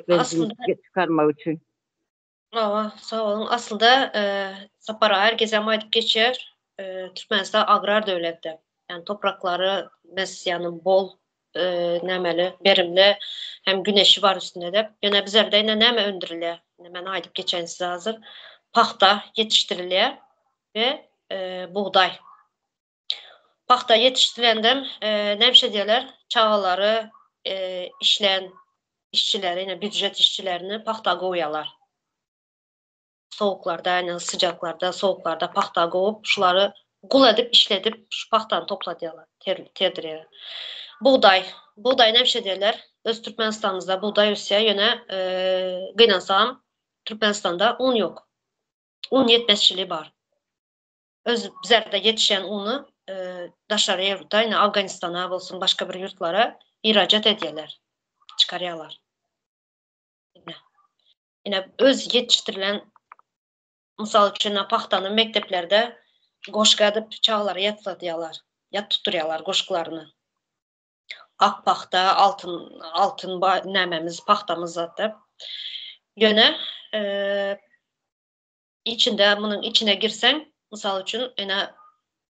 Aslında
Çıkarmak için.
Sağ olun. Aslında Sapara herkese aýdyp geçer. Türkmenistan agrar döwletde. Yani toprakları mesyanın bol, nämeli, berimli, hem güneşi var üstünde de. Yine bizlerde yine näme öndürilýär? Men aýdyp geçen size hazır. Paxta yetiştirilýär ve buğday. Paxta yetiştirilende nämşe diýerler? Çağaları işleyen işçileri, yine büdjet işçilerini paxta goýarlar. Soğuklarda, yani sıcaklarda, soğuklarda paxta goýup, şuları gul edip, işledip, şu paxtanı topladylar, terdirýär. Buğday nämşe diýerler? Öz Türkmenistanymyzda buğday ösýär, ýöne gynansam Türkmenistanda un yok. Un yetmezçiliği var. Öz bizlerde yetişen unu daşary ýurtda, ýene Afganistana bolsun, başga bir ýurtlara ihracat edýärler, çıkarýarlar. Ýene öz yetiştirilen, misal üçin paxtany mekteplerde goşka edip çağlara ýatlatýarlar, ýat tuturýarlar goşklaryny. Ak paxta, altın nämemiz, paxtamız zatda. Ýöne içinde, bunun içine girsen, misal üçün ene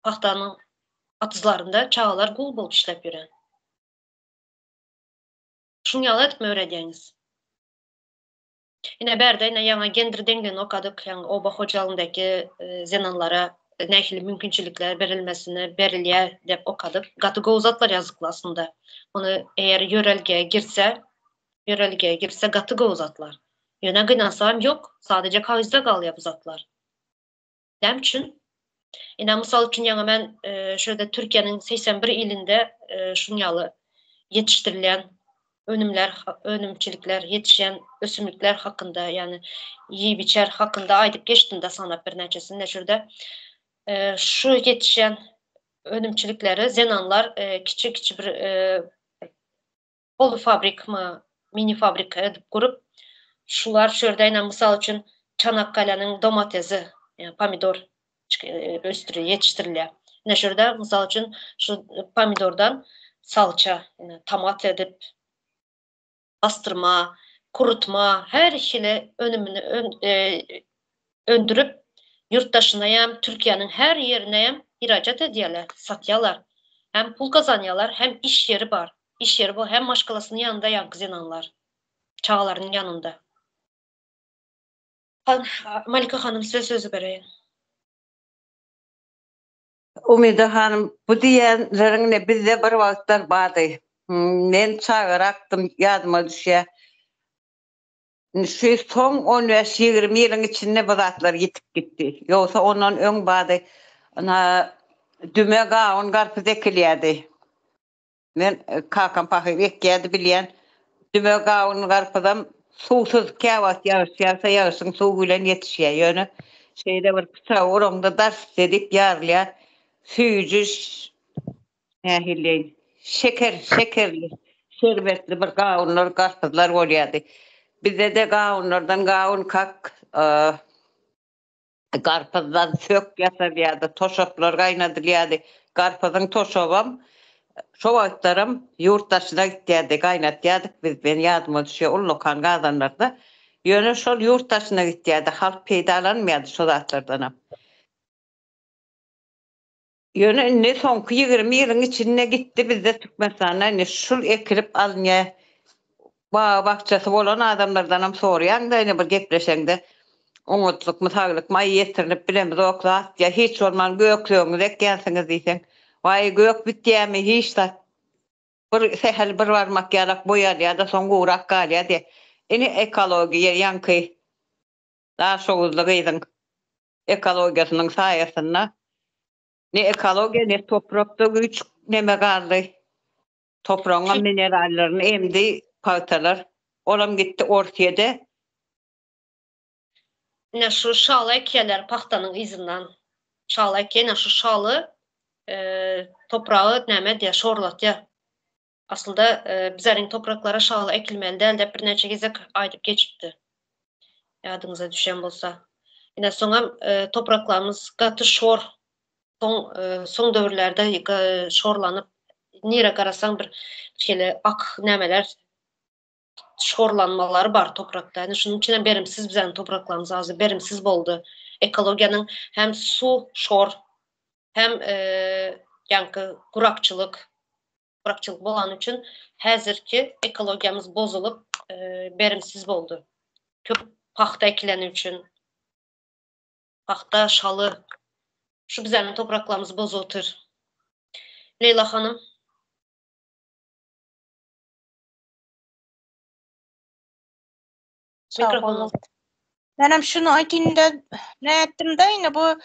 paxtanın atızlarında çağalar gul bolup işlep ýören. Şunu ýaly etme öğredýäňiz. Yine berde yine ýaňa gender deňligini okadyk, ýani oba hojalyndaky zenanlara nähili mümkinçilikler berilmesini berilýär dep okadyk. Gaty gowzatlar ýazykly aslında. Onu eğer yörelge girse gaty gowzatlar. Ýöne gynansam yok, sadece kagyzda galýar bu zatlar. Dem üçin ina misal üçin ýa men şöyle Türkiýanyň 81 ilinde şunu ýaly yetiştirilen önümçilikler, yetişen ösümlükler hakkında, yani yiyip içer hakkında aýdyp geçtim de sanap bir neçesinde şurada. Şu yetişen önümçilikleri zenanlar kiçik bir polufabrik mı, mini fabrika edip kurup, şular şördeyne misal üçün Çanakkale'nin domatesi, yani pomidor yetiştirilýär. Ne şurada misal üçün şu pomidordan salça, yani tomat edip bastırma, kurutma, her işini önümünü öndürüp yurttaşına hem Türkiýanyň her yerine hem ihracat edýärler, satýarlar. Hem pul kazanýarlar, hem iş yeri var. İş yeri bu, hem maşgalasynyň yanında ýangyzananlar, çağalarynyň yanında. Malika hanım, size sözü bereyim.
Umida hanım, bu diýenleriňle bizde bir wagtlar bardy. Men çağıraktım, ýadyma düşýär. Şu son 15-20 ýylyň içinde bu zatlar gitip gitdi. Ýogsa ondan öň bardy. Ana düme gaýyn garpyz ekilýärdi. Men kakam pahy ekýärdi bilýän. Düme gaýyn garpyzam suwsuz käwat ýaşsa ýaşyň suw bilen ýetişýär. Ýöne şeýle bir pıçak oranda dars edip ýarlýar. Süýjüş nähilleýin. Şekerli, şerbetli bir gaýynlar, garpyzlar bolýardy. Bizde de gaýynlardan gaýyn kak Karpuzdan sök yasarıydı, toşoklar kaynadılıydı. Karpuzun toşoğum, şovaklarım yurttaşına gittiydi, kaynatıydık biz, ben yadıma düşüyor, Ullukan kazanırdı. Yönü şol yurttaşına gittiydi, halk peydalanmıyordu şu zatlardan. Yönü ne sonku 20 yılın içine gitti bizde Türkmenistan'a, ne şul ekilip alınca bağ bahçesi olan adamlardan soruyan da ne bir gepleşen de umutluk mu sağlık mı yettirinip bilemiz okla ya hiç olman göklüğünüz ekkensiniz diysen vay gök bitti mi hiç da bir sehel bir varmak yalak boyar ya da son uğrak gal ya de ini ekologiya yankı daha şoğuzluğuydun ekologiyasının sayesinde ne ekologiya ne toprakta güç ne megallı toprağın minerallerini emdi paytalar olam gitti ortaya da
Yine şu şalı ekiyeler pahtanın izinden. Şalı ekiye şu şalı toprağı näme diye şorlatya. Aslında bizlerin topraklara şalı ekilmeli değil de bir neçe gezek aydıp geçipti. Yadınıza düşen bolsa. Yine sonra topraklarımız katı şor. Son dövrlerde şorlanıp nire karasan bir şeyle ak nemeler şorlanmaları var toprakta. Yani şunun içine berimsiz bizden topraklarımız azı berimsiz boldu. Ekologiyanın hem su şor hem yankı kurakçılık bolan için hazırki ekologiyamız bozulup berimsiz boldu. Köp paxta ekileni için paxta şalı şu bizden topraklarımız bozultur. Leyla Hanım. Mikrofonu.
Benim şunu aytında ne ettim de yine bu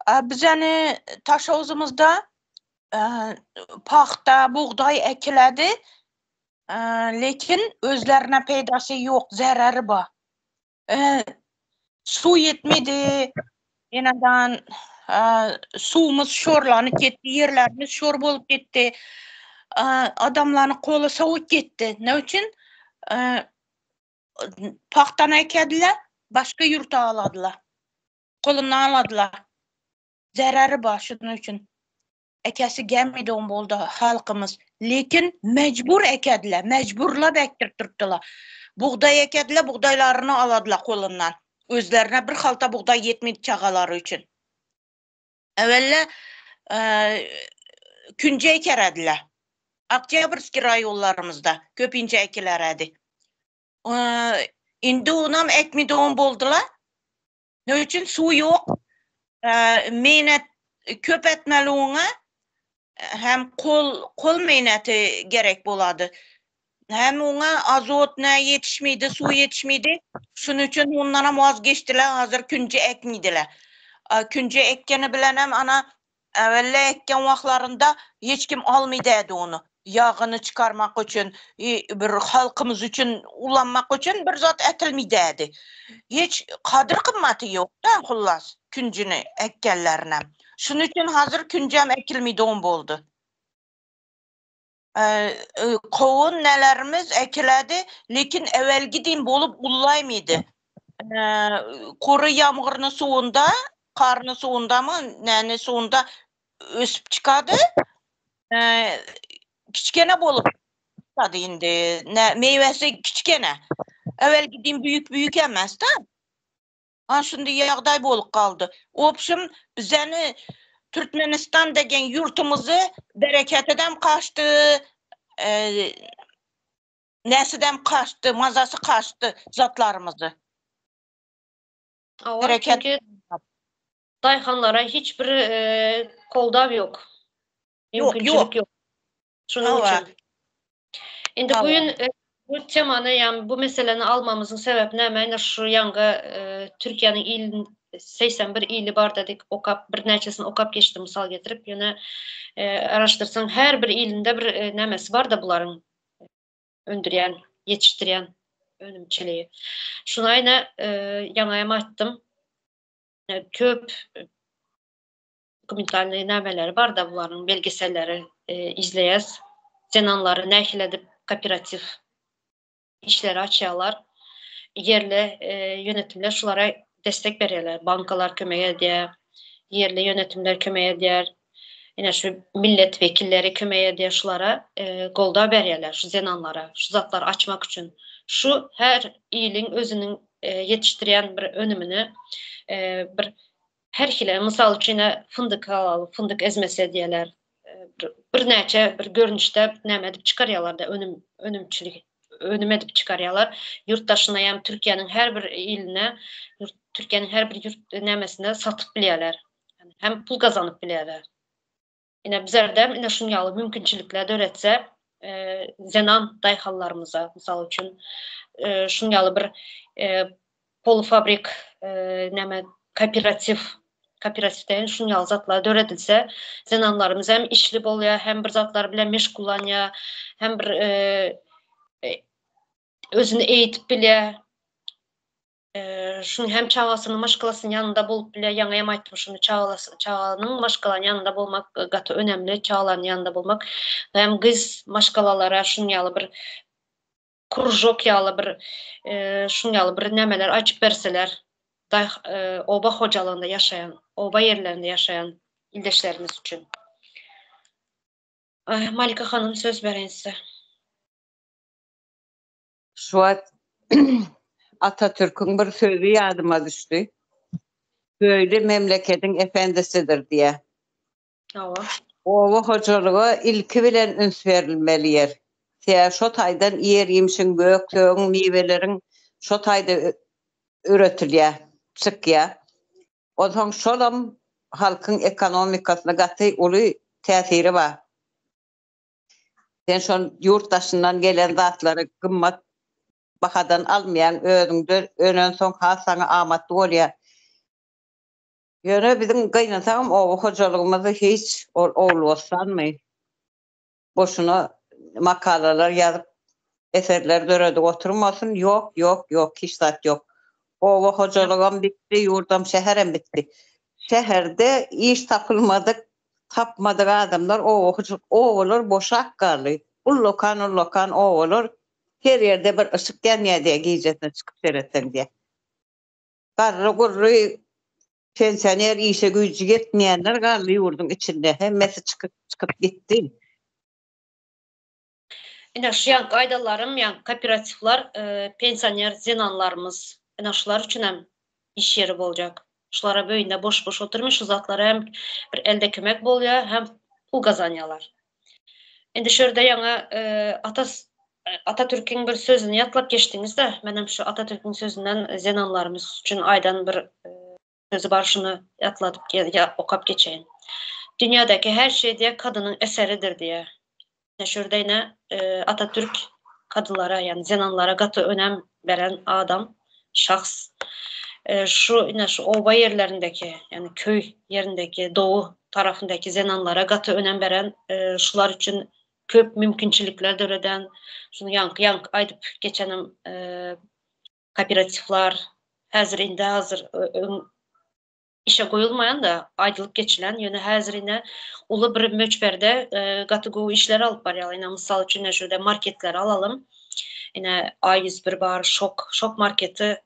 bizani taşovuzumuzda paxta, buğday ekiledi. Lekin özlerine peydası yok, zararı var. Su yetmedi. Yeniden suyumuz şorlanıp gitti, yerlerimiz şor bolup gitti. Adamların kolu soğuk gitti. Ne için? Paxtana ekediler, başka yurta aladılar. Kolundan aladılar. Zararı var şunun için. Ekesi gelmedi on boldu halkımız. Lekin mecbur ekediler, mecburla bektirttirdiler. Buğday ekediler, buğdaylarını aladılar kolundan. Özlerine bir halta buğday yetmedi çağaları için. Evvela künce ekerediler. Oktyabrsky rayonlarımızda köpünce ekileredi. Indi onam ekmedi on boldular. Ne için? Su yok. Meynet köp etmeli ona. Hem kol meyneti gerek boladı. Hem ona azot ne yetişmeydi, su yetişmeydi. Şunun için onlara vazgeçtiler. Hazır künce ekmeydiler. Künce ekkeni bilenem ana evvelle ekken vaxtlarında hiç kim almaydı onu. Yağını çıkarmak için, bir halkımız için ulanmak için bir zat etilmeydi. Hiç kadir kımmeti yok da xullas küncünü ekkenlerine. Şunun için hazır küncem ekilmeydi on boldu. Kovun nelerimiz ekiledi, lekin evvelgi din bolup ullaymaydı. Kuru yağmurun suunda, karnı suunda mı, nene suunda ösüp çıkadı. Kiçkene bolup çıkadı indi. Meyvesi kiçkene. Evvelgi din büyük emez da. Şimdi yağday bolup kaldı. Opşum bizeni Türkmenistan degen yurtumuzu bereketeden kaçtı. Nesiden kaçtı, mazası kaçtı zatlarımızı.
Bereket. Çünkü dayhanlara hiçbir koldav yok. Mümkünçülük yok. Şunun için. Şimdi bugün bu temanı, yani bu meseleni almamızın sebebi ne? Şu yanga Türkiye'nin 81 ili var dedik. Okap bir neçesini okap geçti misal getirip yine araştırsan her bir ilinde bir nemesi var da bunların öndüren, yetiştiren önümçiliği. Şuna yine yanayama attım. Köp dokumentarlı nemeleri var da bunların belgeselleri izleyez. Zenanları nehil edip kooperatif işleri açıyorlar. yerli yönetimler şulara destek berýärler. Bankalar kömek edýär, yerli yönetimler kömek edýär. Ine şu millet vekilleri kömek edýär şulara golda berýärler, şu zenanlara, şu zatlar açmak üçin. Şu her ýylyň özüniň yetiştirýän bir önümini bir her hile mysal üçin fındık alal, fındık ezmesi edýärler. Bir näçe bir görünüşde näme edip çykarýarlar da önümçilik önüm edip çykarýarlar. Yurtdaşyna ýa Türkiýanyň her bir iline, Türkiýanyň her bir yurt nämesinde satyp bilýärler. Yani hem pul gazanyp bilýärler. Ine bizlerde ine şunu ýaly mümkinçilikler döretse zenan daýhallarymyza mysal üçin şunu ýaly bir polufabrik näme kooperatifden şunu ýaly zatlar döredilse zenanlarymız hem işli bolýar, hem bir zatlar bilen meşgullanýar, hem bir özüni eýitip bilýär. Şunu hem çağasynyň maşgalasynyň ýanynda bolup bilýär, ýaňa hem aýtdym şunu çağanyň maşgalasynyň ýanynda bolmak gaty önemli, çağalaryň ýanynda bolmak. Hem gyz maşgalalara şunu ýaly bir krужок ýaly bir şunu ýaly bir nämeler açyp berseler, oba hojalygynda ýaşaýan, oba ýerlerinde ýaşaýan ildeşlerimiz üçin. Malika hanım söz berin size.
Şu wagt Atatürk'ün bir sözü ýadyma düşdi. Böyle memleketin efendisidir diye. Owa hojalygy ilki bilen üns berilmeliýär. Şo taýdan ýer ýemşiň böklegiň, miweleriň şo taýda üretilýär, çykýar. Oňň şolam halkyň ekonomikasyna gaty uly täsiri bar. Sen şol yurtdaşyndan gelen zatlary gymmat bahadan almayan özüňde önen soň hasaňa amatly bolýar. Ýöne bizim gaýnatam owa hojalygymyzy hiç ol sanmy. Boşuna makalalar ýazyp eserler döredip oturmasyn. Ýok, hiç zat ýok. Owa hojalygam bitdi, ýurdam şäherem bitdi. Şäherde iş tapmadyk adamlar owalar boşak galy. Ullokan owalar her ýerde bir ışık gelmeye diye giyecekler çıkıp seyretsen diye. Garry gurry pensioner işe gücü yetmeyenler garly yurdun içinde hemmesi çıkıp gitti.
Ine şu ýanky aýdalarym, ýanky kooperatifler pensioner zenanlarymız, ine şular üçin hem iş yeri boljak. Şulara böýünde boş oturmuş, şu zatlara hem bir elde kömek bolýar, hem pul gazanýarlar. Endi şurada ýaňa Atatürk'ün bir sözünü yatlap geçtiniz de, benim şu Atatürk'ün sözünden zenanlarımız için aydan bir sözü var, şunu yatladıp okap geçeyim. Dünyadaki her şey diye kadının eseridir diye. Şurada yine Atatürk kadınlara yani zenanlara gatı önem veren adam, şahs. Şu oba yerlerindeki yani köy yerindeki doğu tarafındaki zenanlara gatı önem veren şular için köp mümkinçilikler döreden, şunu yank aydıp geçenim kooperatifler hazır işe koyulmayan da aydılıp geçilen yönü hazırine ulu bir möçberde gatı gowy işler alıp barýar. Ine mysal üçin şurada marketler alalım. Ine A101 bar, şok marketi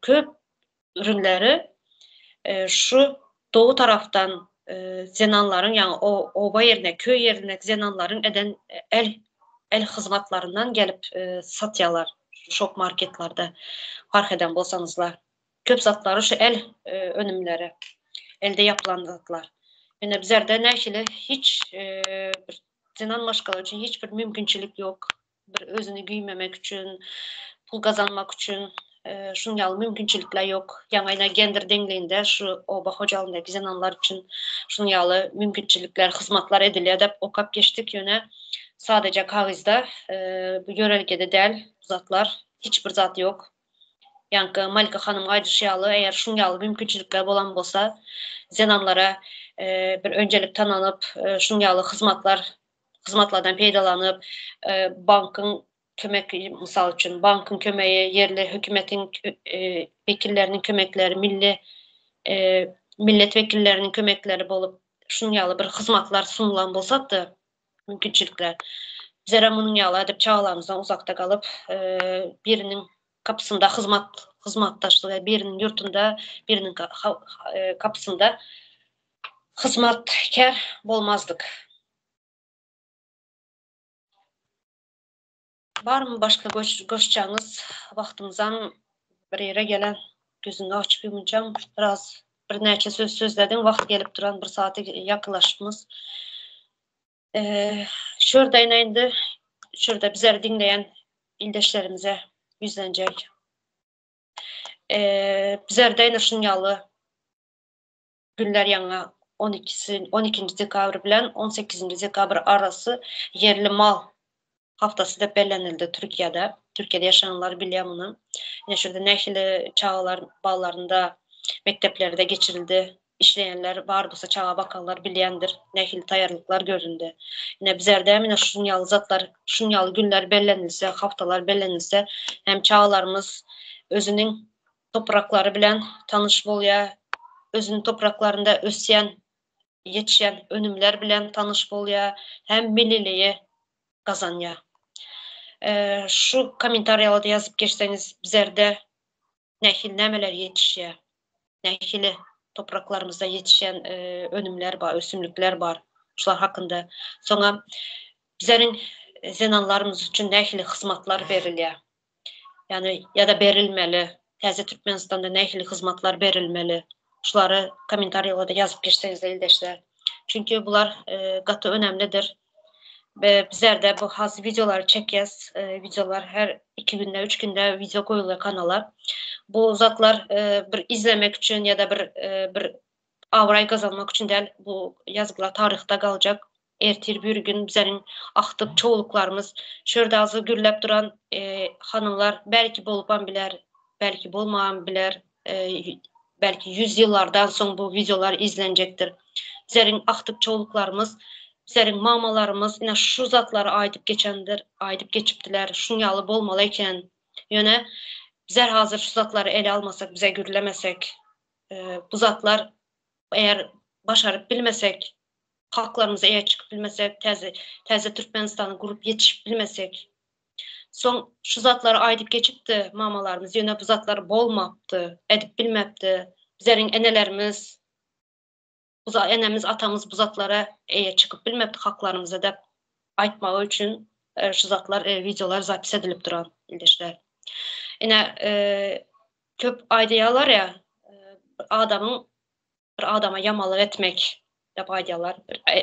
köp ürünleri şu doğu taraftan zenanların yani oba yerine, köy yerine zenanların eden el hizmetlarından gelip satyalar şok marketlerde fark eden bolsanızlar. Köp zatları şu el önümleri, elde yapılanlar. Yani bizlerde näşeli hiç bir zenan maşgaly üçün hiçbir mümkinçilik yok. Bir özünü güýmemek üçün, pul kazanmak üçün şunu ýaly mümkinçilikler yok. Ýa-da gender deňliginde şu oba hojalyndaky zenanlar üçün şunu ýaly mümkinçilikler, hyzmatlar edilýär dep okap geçdik ýöne. Sadece kagızda bu yörelgede däl zatlar, hiçbir zat yok. Yankı Malika hanım aýdyşýaly, eğer şunu ýaly mümkinçilikler bolan bolsa, zenanlara bir öncelik tananyp, şunu ýaly hyzmatlardan peýdalanyp, bankyň kömek, mysal üçin bankyň kömeği, yerli hökümetiň vekilleriniň kömekleri, millet vekilleriniň kömekleri bolup, şunu ýaly bir hyzmatlar sunulan bolsapdy, mümkinçilikler. Bizler munyň ýaly edip çağalarymızdan uzakda kalıp birinin kapısında hizmetdaşlığı, birinin yurtunda, birinin kapısında hizmetkar bolmazdık. Var mı başka goşçağınız? Vaxtımızdan bir yere gelen gözünü açıp yumunacağım. Biraz bir neçe söz sözledin. Vaxt gelip duran bir saate yaklaşmışız. Şurada indi. Şurada bizleri dinleyen ildeşlerimize yüzlenecek. Bizlerden şunyalı günler yana 12. dekabr bilen 18. dekabr arası yerli mal haftası da bellenildi Türkiye'de. Türkiye'de yaşayanlar biliyor bunu. Yine şurada nehli çağlar bağlarında mekteplerde geçirildi. İşleyenler var bulsa çağa bakanlar bilendir. Nehli tayarlıklar göründü. Yine bizlerde yine şunyalı zatlar, şunyalı günler bellenilse, haftalar bellenilse hem çağlarımız özünün toprakları bilen tanış bolya, özünün topraklarında ösyen, yetişen önümler bilen tanış bolya, hem milliliği kazanya. Şu komentaryalarda yazıp geçseniz bizlerde nehil nemeler yetişiyor. Nehili topraklarımızda yetişen önümler var, ösümlükler var. Şular hakkında. Sonra bizlerin zenanlarımız için nehili hizmetler veriliyor. Yani ya da verilmeli. Təzə Türkmenistan'da nehili hizmetler verilmeli. Şuları komentaryalarda yazıp geçseniz ildeşler. Çünkü bunlar katı önemlidir. Bizler de bu hazır videoları çekeceğiz. Videolar her 2 günde 3 günde video koyuluyor kanala. Bu zatlar bir izlemek için ya da bir avrayı kazanmak için değil, bu yazılar tarihte kalacak. Ertir bir gün bizlerin aktıp çoğuluklarımız şurada azı gürlep duran hanımlar belki bolupan biler, belki bolmayan biler, belki 100 yıllardan sonra bu videolar izlenecektir. Bizlerin aktıp çoğuluklarımız, bizlerin mamalarımız yine şu zatları aydıp geçendir, aydıp geçiptiler, şunyalı bolmalı eken yöne bizler hazır şu zatları ele almasak, bize gürlemesek, bu zatlar eğer başarıp bilmesek, halklarımıza eğer çıkıp bilmesek, teze Türkmenistan'ı kurup yetişip bilmesek, son şu zatları aydıp geçipti mamalarımız, yöne bu zatları bolmaptı, edip bilmepti, bizlerin enelerimiz, enemiz, atamız bu zatlara çıkıp bilmepti haklarımıza da aytmağı için şu zatlar videolar zapis edilip duran ildeşler. Yine köp aydiyalar ya bir adama yamalık etmek de aydiyalar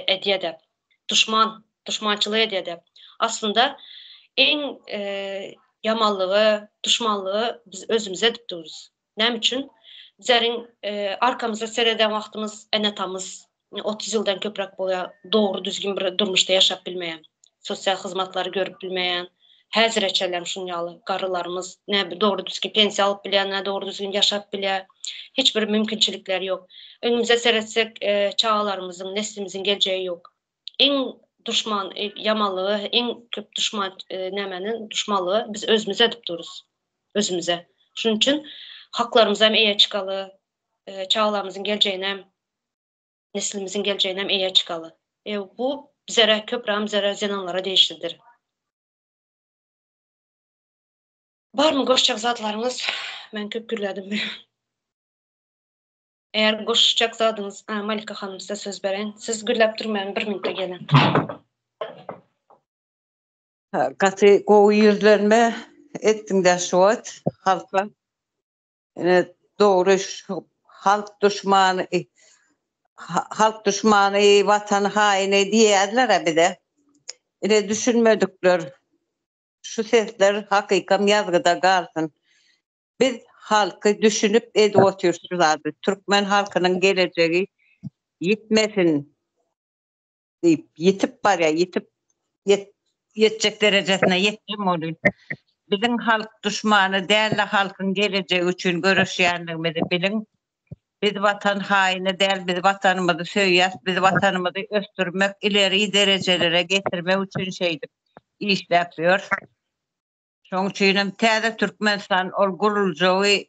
ediye de düşmançılığı ediye de aslında en yamallığı, düşmanlığı biz özümüze edip dururuz. Ne için? Bizlerin arkamızda seyreden vaxtımız enetamız 30 yıldan köprek boya doğru düzgün bir durmuşda yaşap bilmeyen, sosyal hizmetleri görüp bilmeyen, həzir eçələm şunyalı qarılarımız, ne doğru düzgün pensiya alıp bilen, ne doğru düzgün yaşap bilen, hiçbir mümkünçilikler yok. Önümüze seyretsek çağlarımızın, neslimizin geleceği yok. En düşman yamalığı, en köp düşman nemenin düşmanlığı biz özümüze edip dururuz. Özümüze. Şunun için haklarımıza hem eğe çıkalı, çağlarımızın geleceğine, neslimizin geleceğine hem eğe çıkalı. Bu bizlere, köprağım bizlere, zenanlara değiştirdir. Var mı koşacak zatlarınız? Ben köp gürledim. Eğer koşacak zatınız, Malika Hanım size söz verin. Siz gürlep durmayın, 1 minute gelin.
Katı koyu yüzlenme ettin de şuat halka. Doğru halk düşmanı, vatan haini diyerler bir de. Yine düşünmedikler. Şu sesler hakikam yazgıda kalsın. Biz halkı düşünüp oturuyoruz. Türkmen halkının geleceği yitmesin deyip yitip var ya yetecek derecesine yettim oluyor. Bizim halk düşmanı değerli halkın geleceği için görüşenlerimizi bilin. Biz vatan haini değil, biz vatanımızı söyleyeceğiz, biz vatanımızı östürmek, ileri derecelere getirmek için şeydir. İş yapıyor. Çünkü Təzə Türkmenistan ol kurulacağı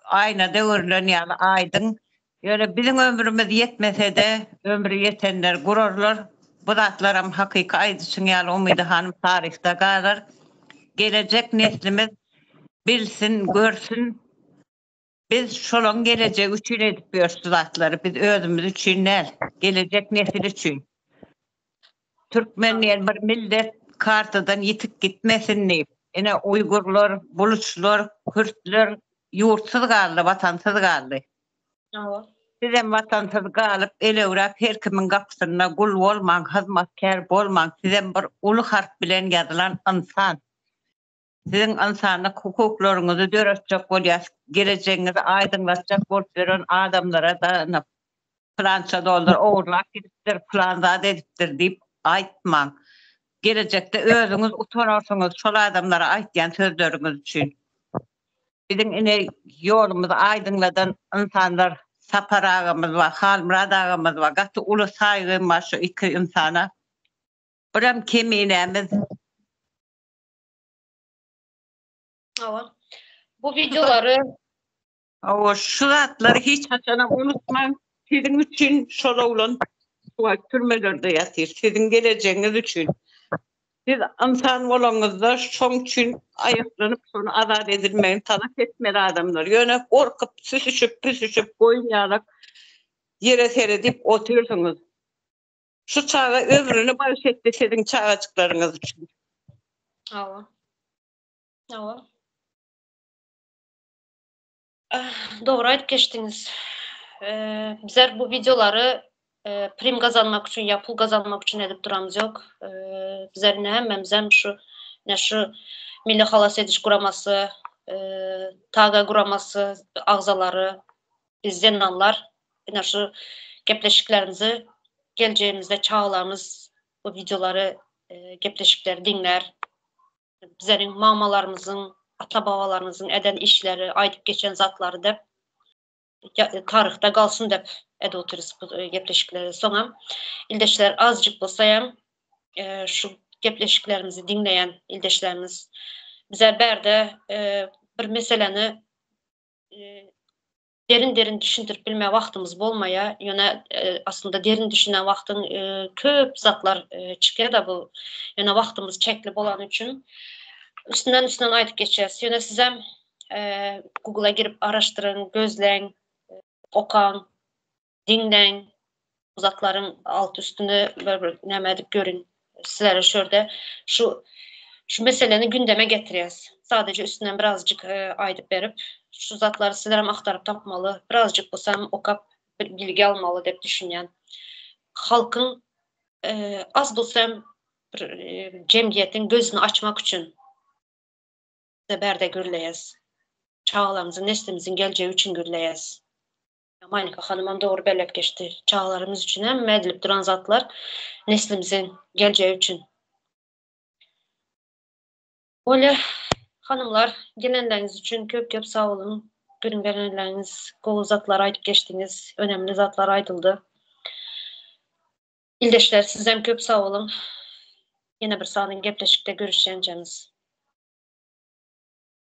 ayna devirlen yani aydın. Yani bizim ömrümüz yetmese de ömrü yetenler kurarlar. Bu zatlarım hakiki aydısın yani Umudu Hanım tarihte kalır. Gelecek neslimiz bilsin, görsün. Biz şolon gelecek üçün edip görürsüz zatları. Biz özümüz üçün ne? Gelecek nesil üçün. Türkmenler bir millet kartadan yitik gitmesin deyip. Yine Uygurlar, Bulutçular, Kürtler yurtsuz kaldı, vatansız kaldı.
Awa.
Sizem vatansız kalıp ele uğrap her kimin kapısına kul olman, hizmetkar bolman, sizem bir ulu harf bilen yazılan insan. Sizin insanlık hukuklarınızı dörtecek bolyas, geleceğinizi aydınlatacak bol veren adamlara da plança doldur, oğurlak gidiptir, planzad ediptir deyip aytman. Gelecekte özünüz utanırsınız şol adamlara aytyan sözleriniz için. Bizim ine yolumuzu aydınladan insanlar Saparağımız var, Halmuradağımız var, gatı ulu saygım var şu iki insana. Buram kemiğimiz.
Awa. Bu videoları
O şu zatları hiç haçana unutmam. Sizin için şola ulan türmelerde yatır. Sizin geleceğiniz için. Siz insan olanınızda şoň için ayıklanıp sonra azat edilmeyin, talak etmeli adamlar. Yöne korkup, püsüşüp, koymayarak yere seredip oturursunuz. Şu çağa ömrünü bağış etti sizin çağacıklarınız için.
Awa. Awa. Doğru ayıp geçtiniz. Bizler bu videoları prim kazanmak için, ya pul kazanmak için edip duramız yok. Bizler ne hemmemizem şu milli halas ediş kuraması, taga kuraması, ağzaları bizden anlar. Yine şu gepleşiklerimizi geleceğimizde çağlarımız bu videoları gepleşikleri dinler. Bizlerin mamalarımızın, ata babalarımızın eden işleri, aydıp geçen zatları da tarihte kalsın dep ede oturuz bu gepleşikleri. Sonra ildeşler azıcık bolsayam şu gepleşiklerimizi dinleyen ildeşlerimiz bize berde bir meseleni derin düşündürüp bilme vaktimiz bolmaya, yöne aslında derin düşünen vaktin köp zatlar çıkıyor da bu yöne vaktimiz çekli bolan için üstünden aytıp geçeceğiz. Yöne sizem Google'a girip araştırın, gözleyin, okan, dinleyin, zatların alt üstünü bir nemedik görün. Sizlere şöyle şu meseleni gündeme getiriyoruz. Sadece üstünden birazcık aydıp verip şu zatları sizlere aktarıp tapmalı. Birazcık bolsam okap bir bilgi almalı dep düşünýän. Halkın az bolsam cemgiyetin gözünü açmak için berde gürleýäs. Çağlarımızın, neslimizin geleceği için gürleýäs. Monika hanımam doğru belirtip geçti. Çağlarımız için hem edilip duran zatlar neslimizin geleceği için. Öyle hanımlar, gelenleriniz için köp sağ olun. Günün verenleriniz, kolu zatlar aytıp geçtiniz. Önemli zatlar aytıldı. İldeşler sizden köp sağ olun. Yine bir sağdan gepleşikte görüşeceğimiz.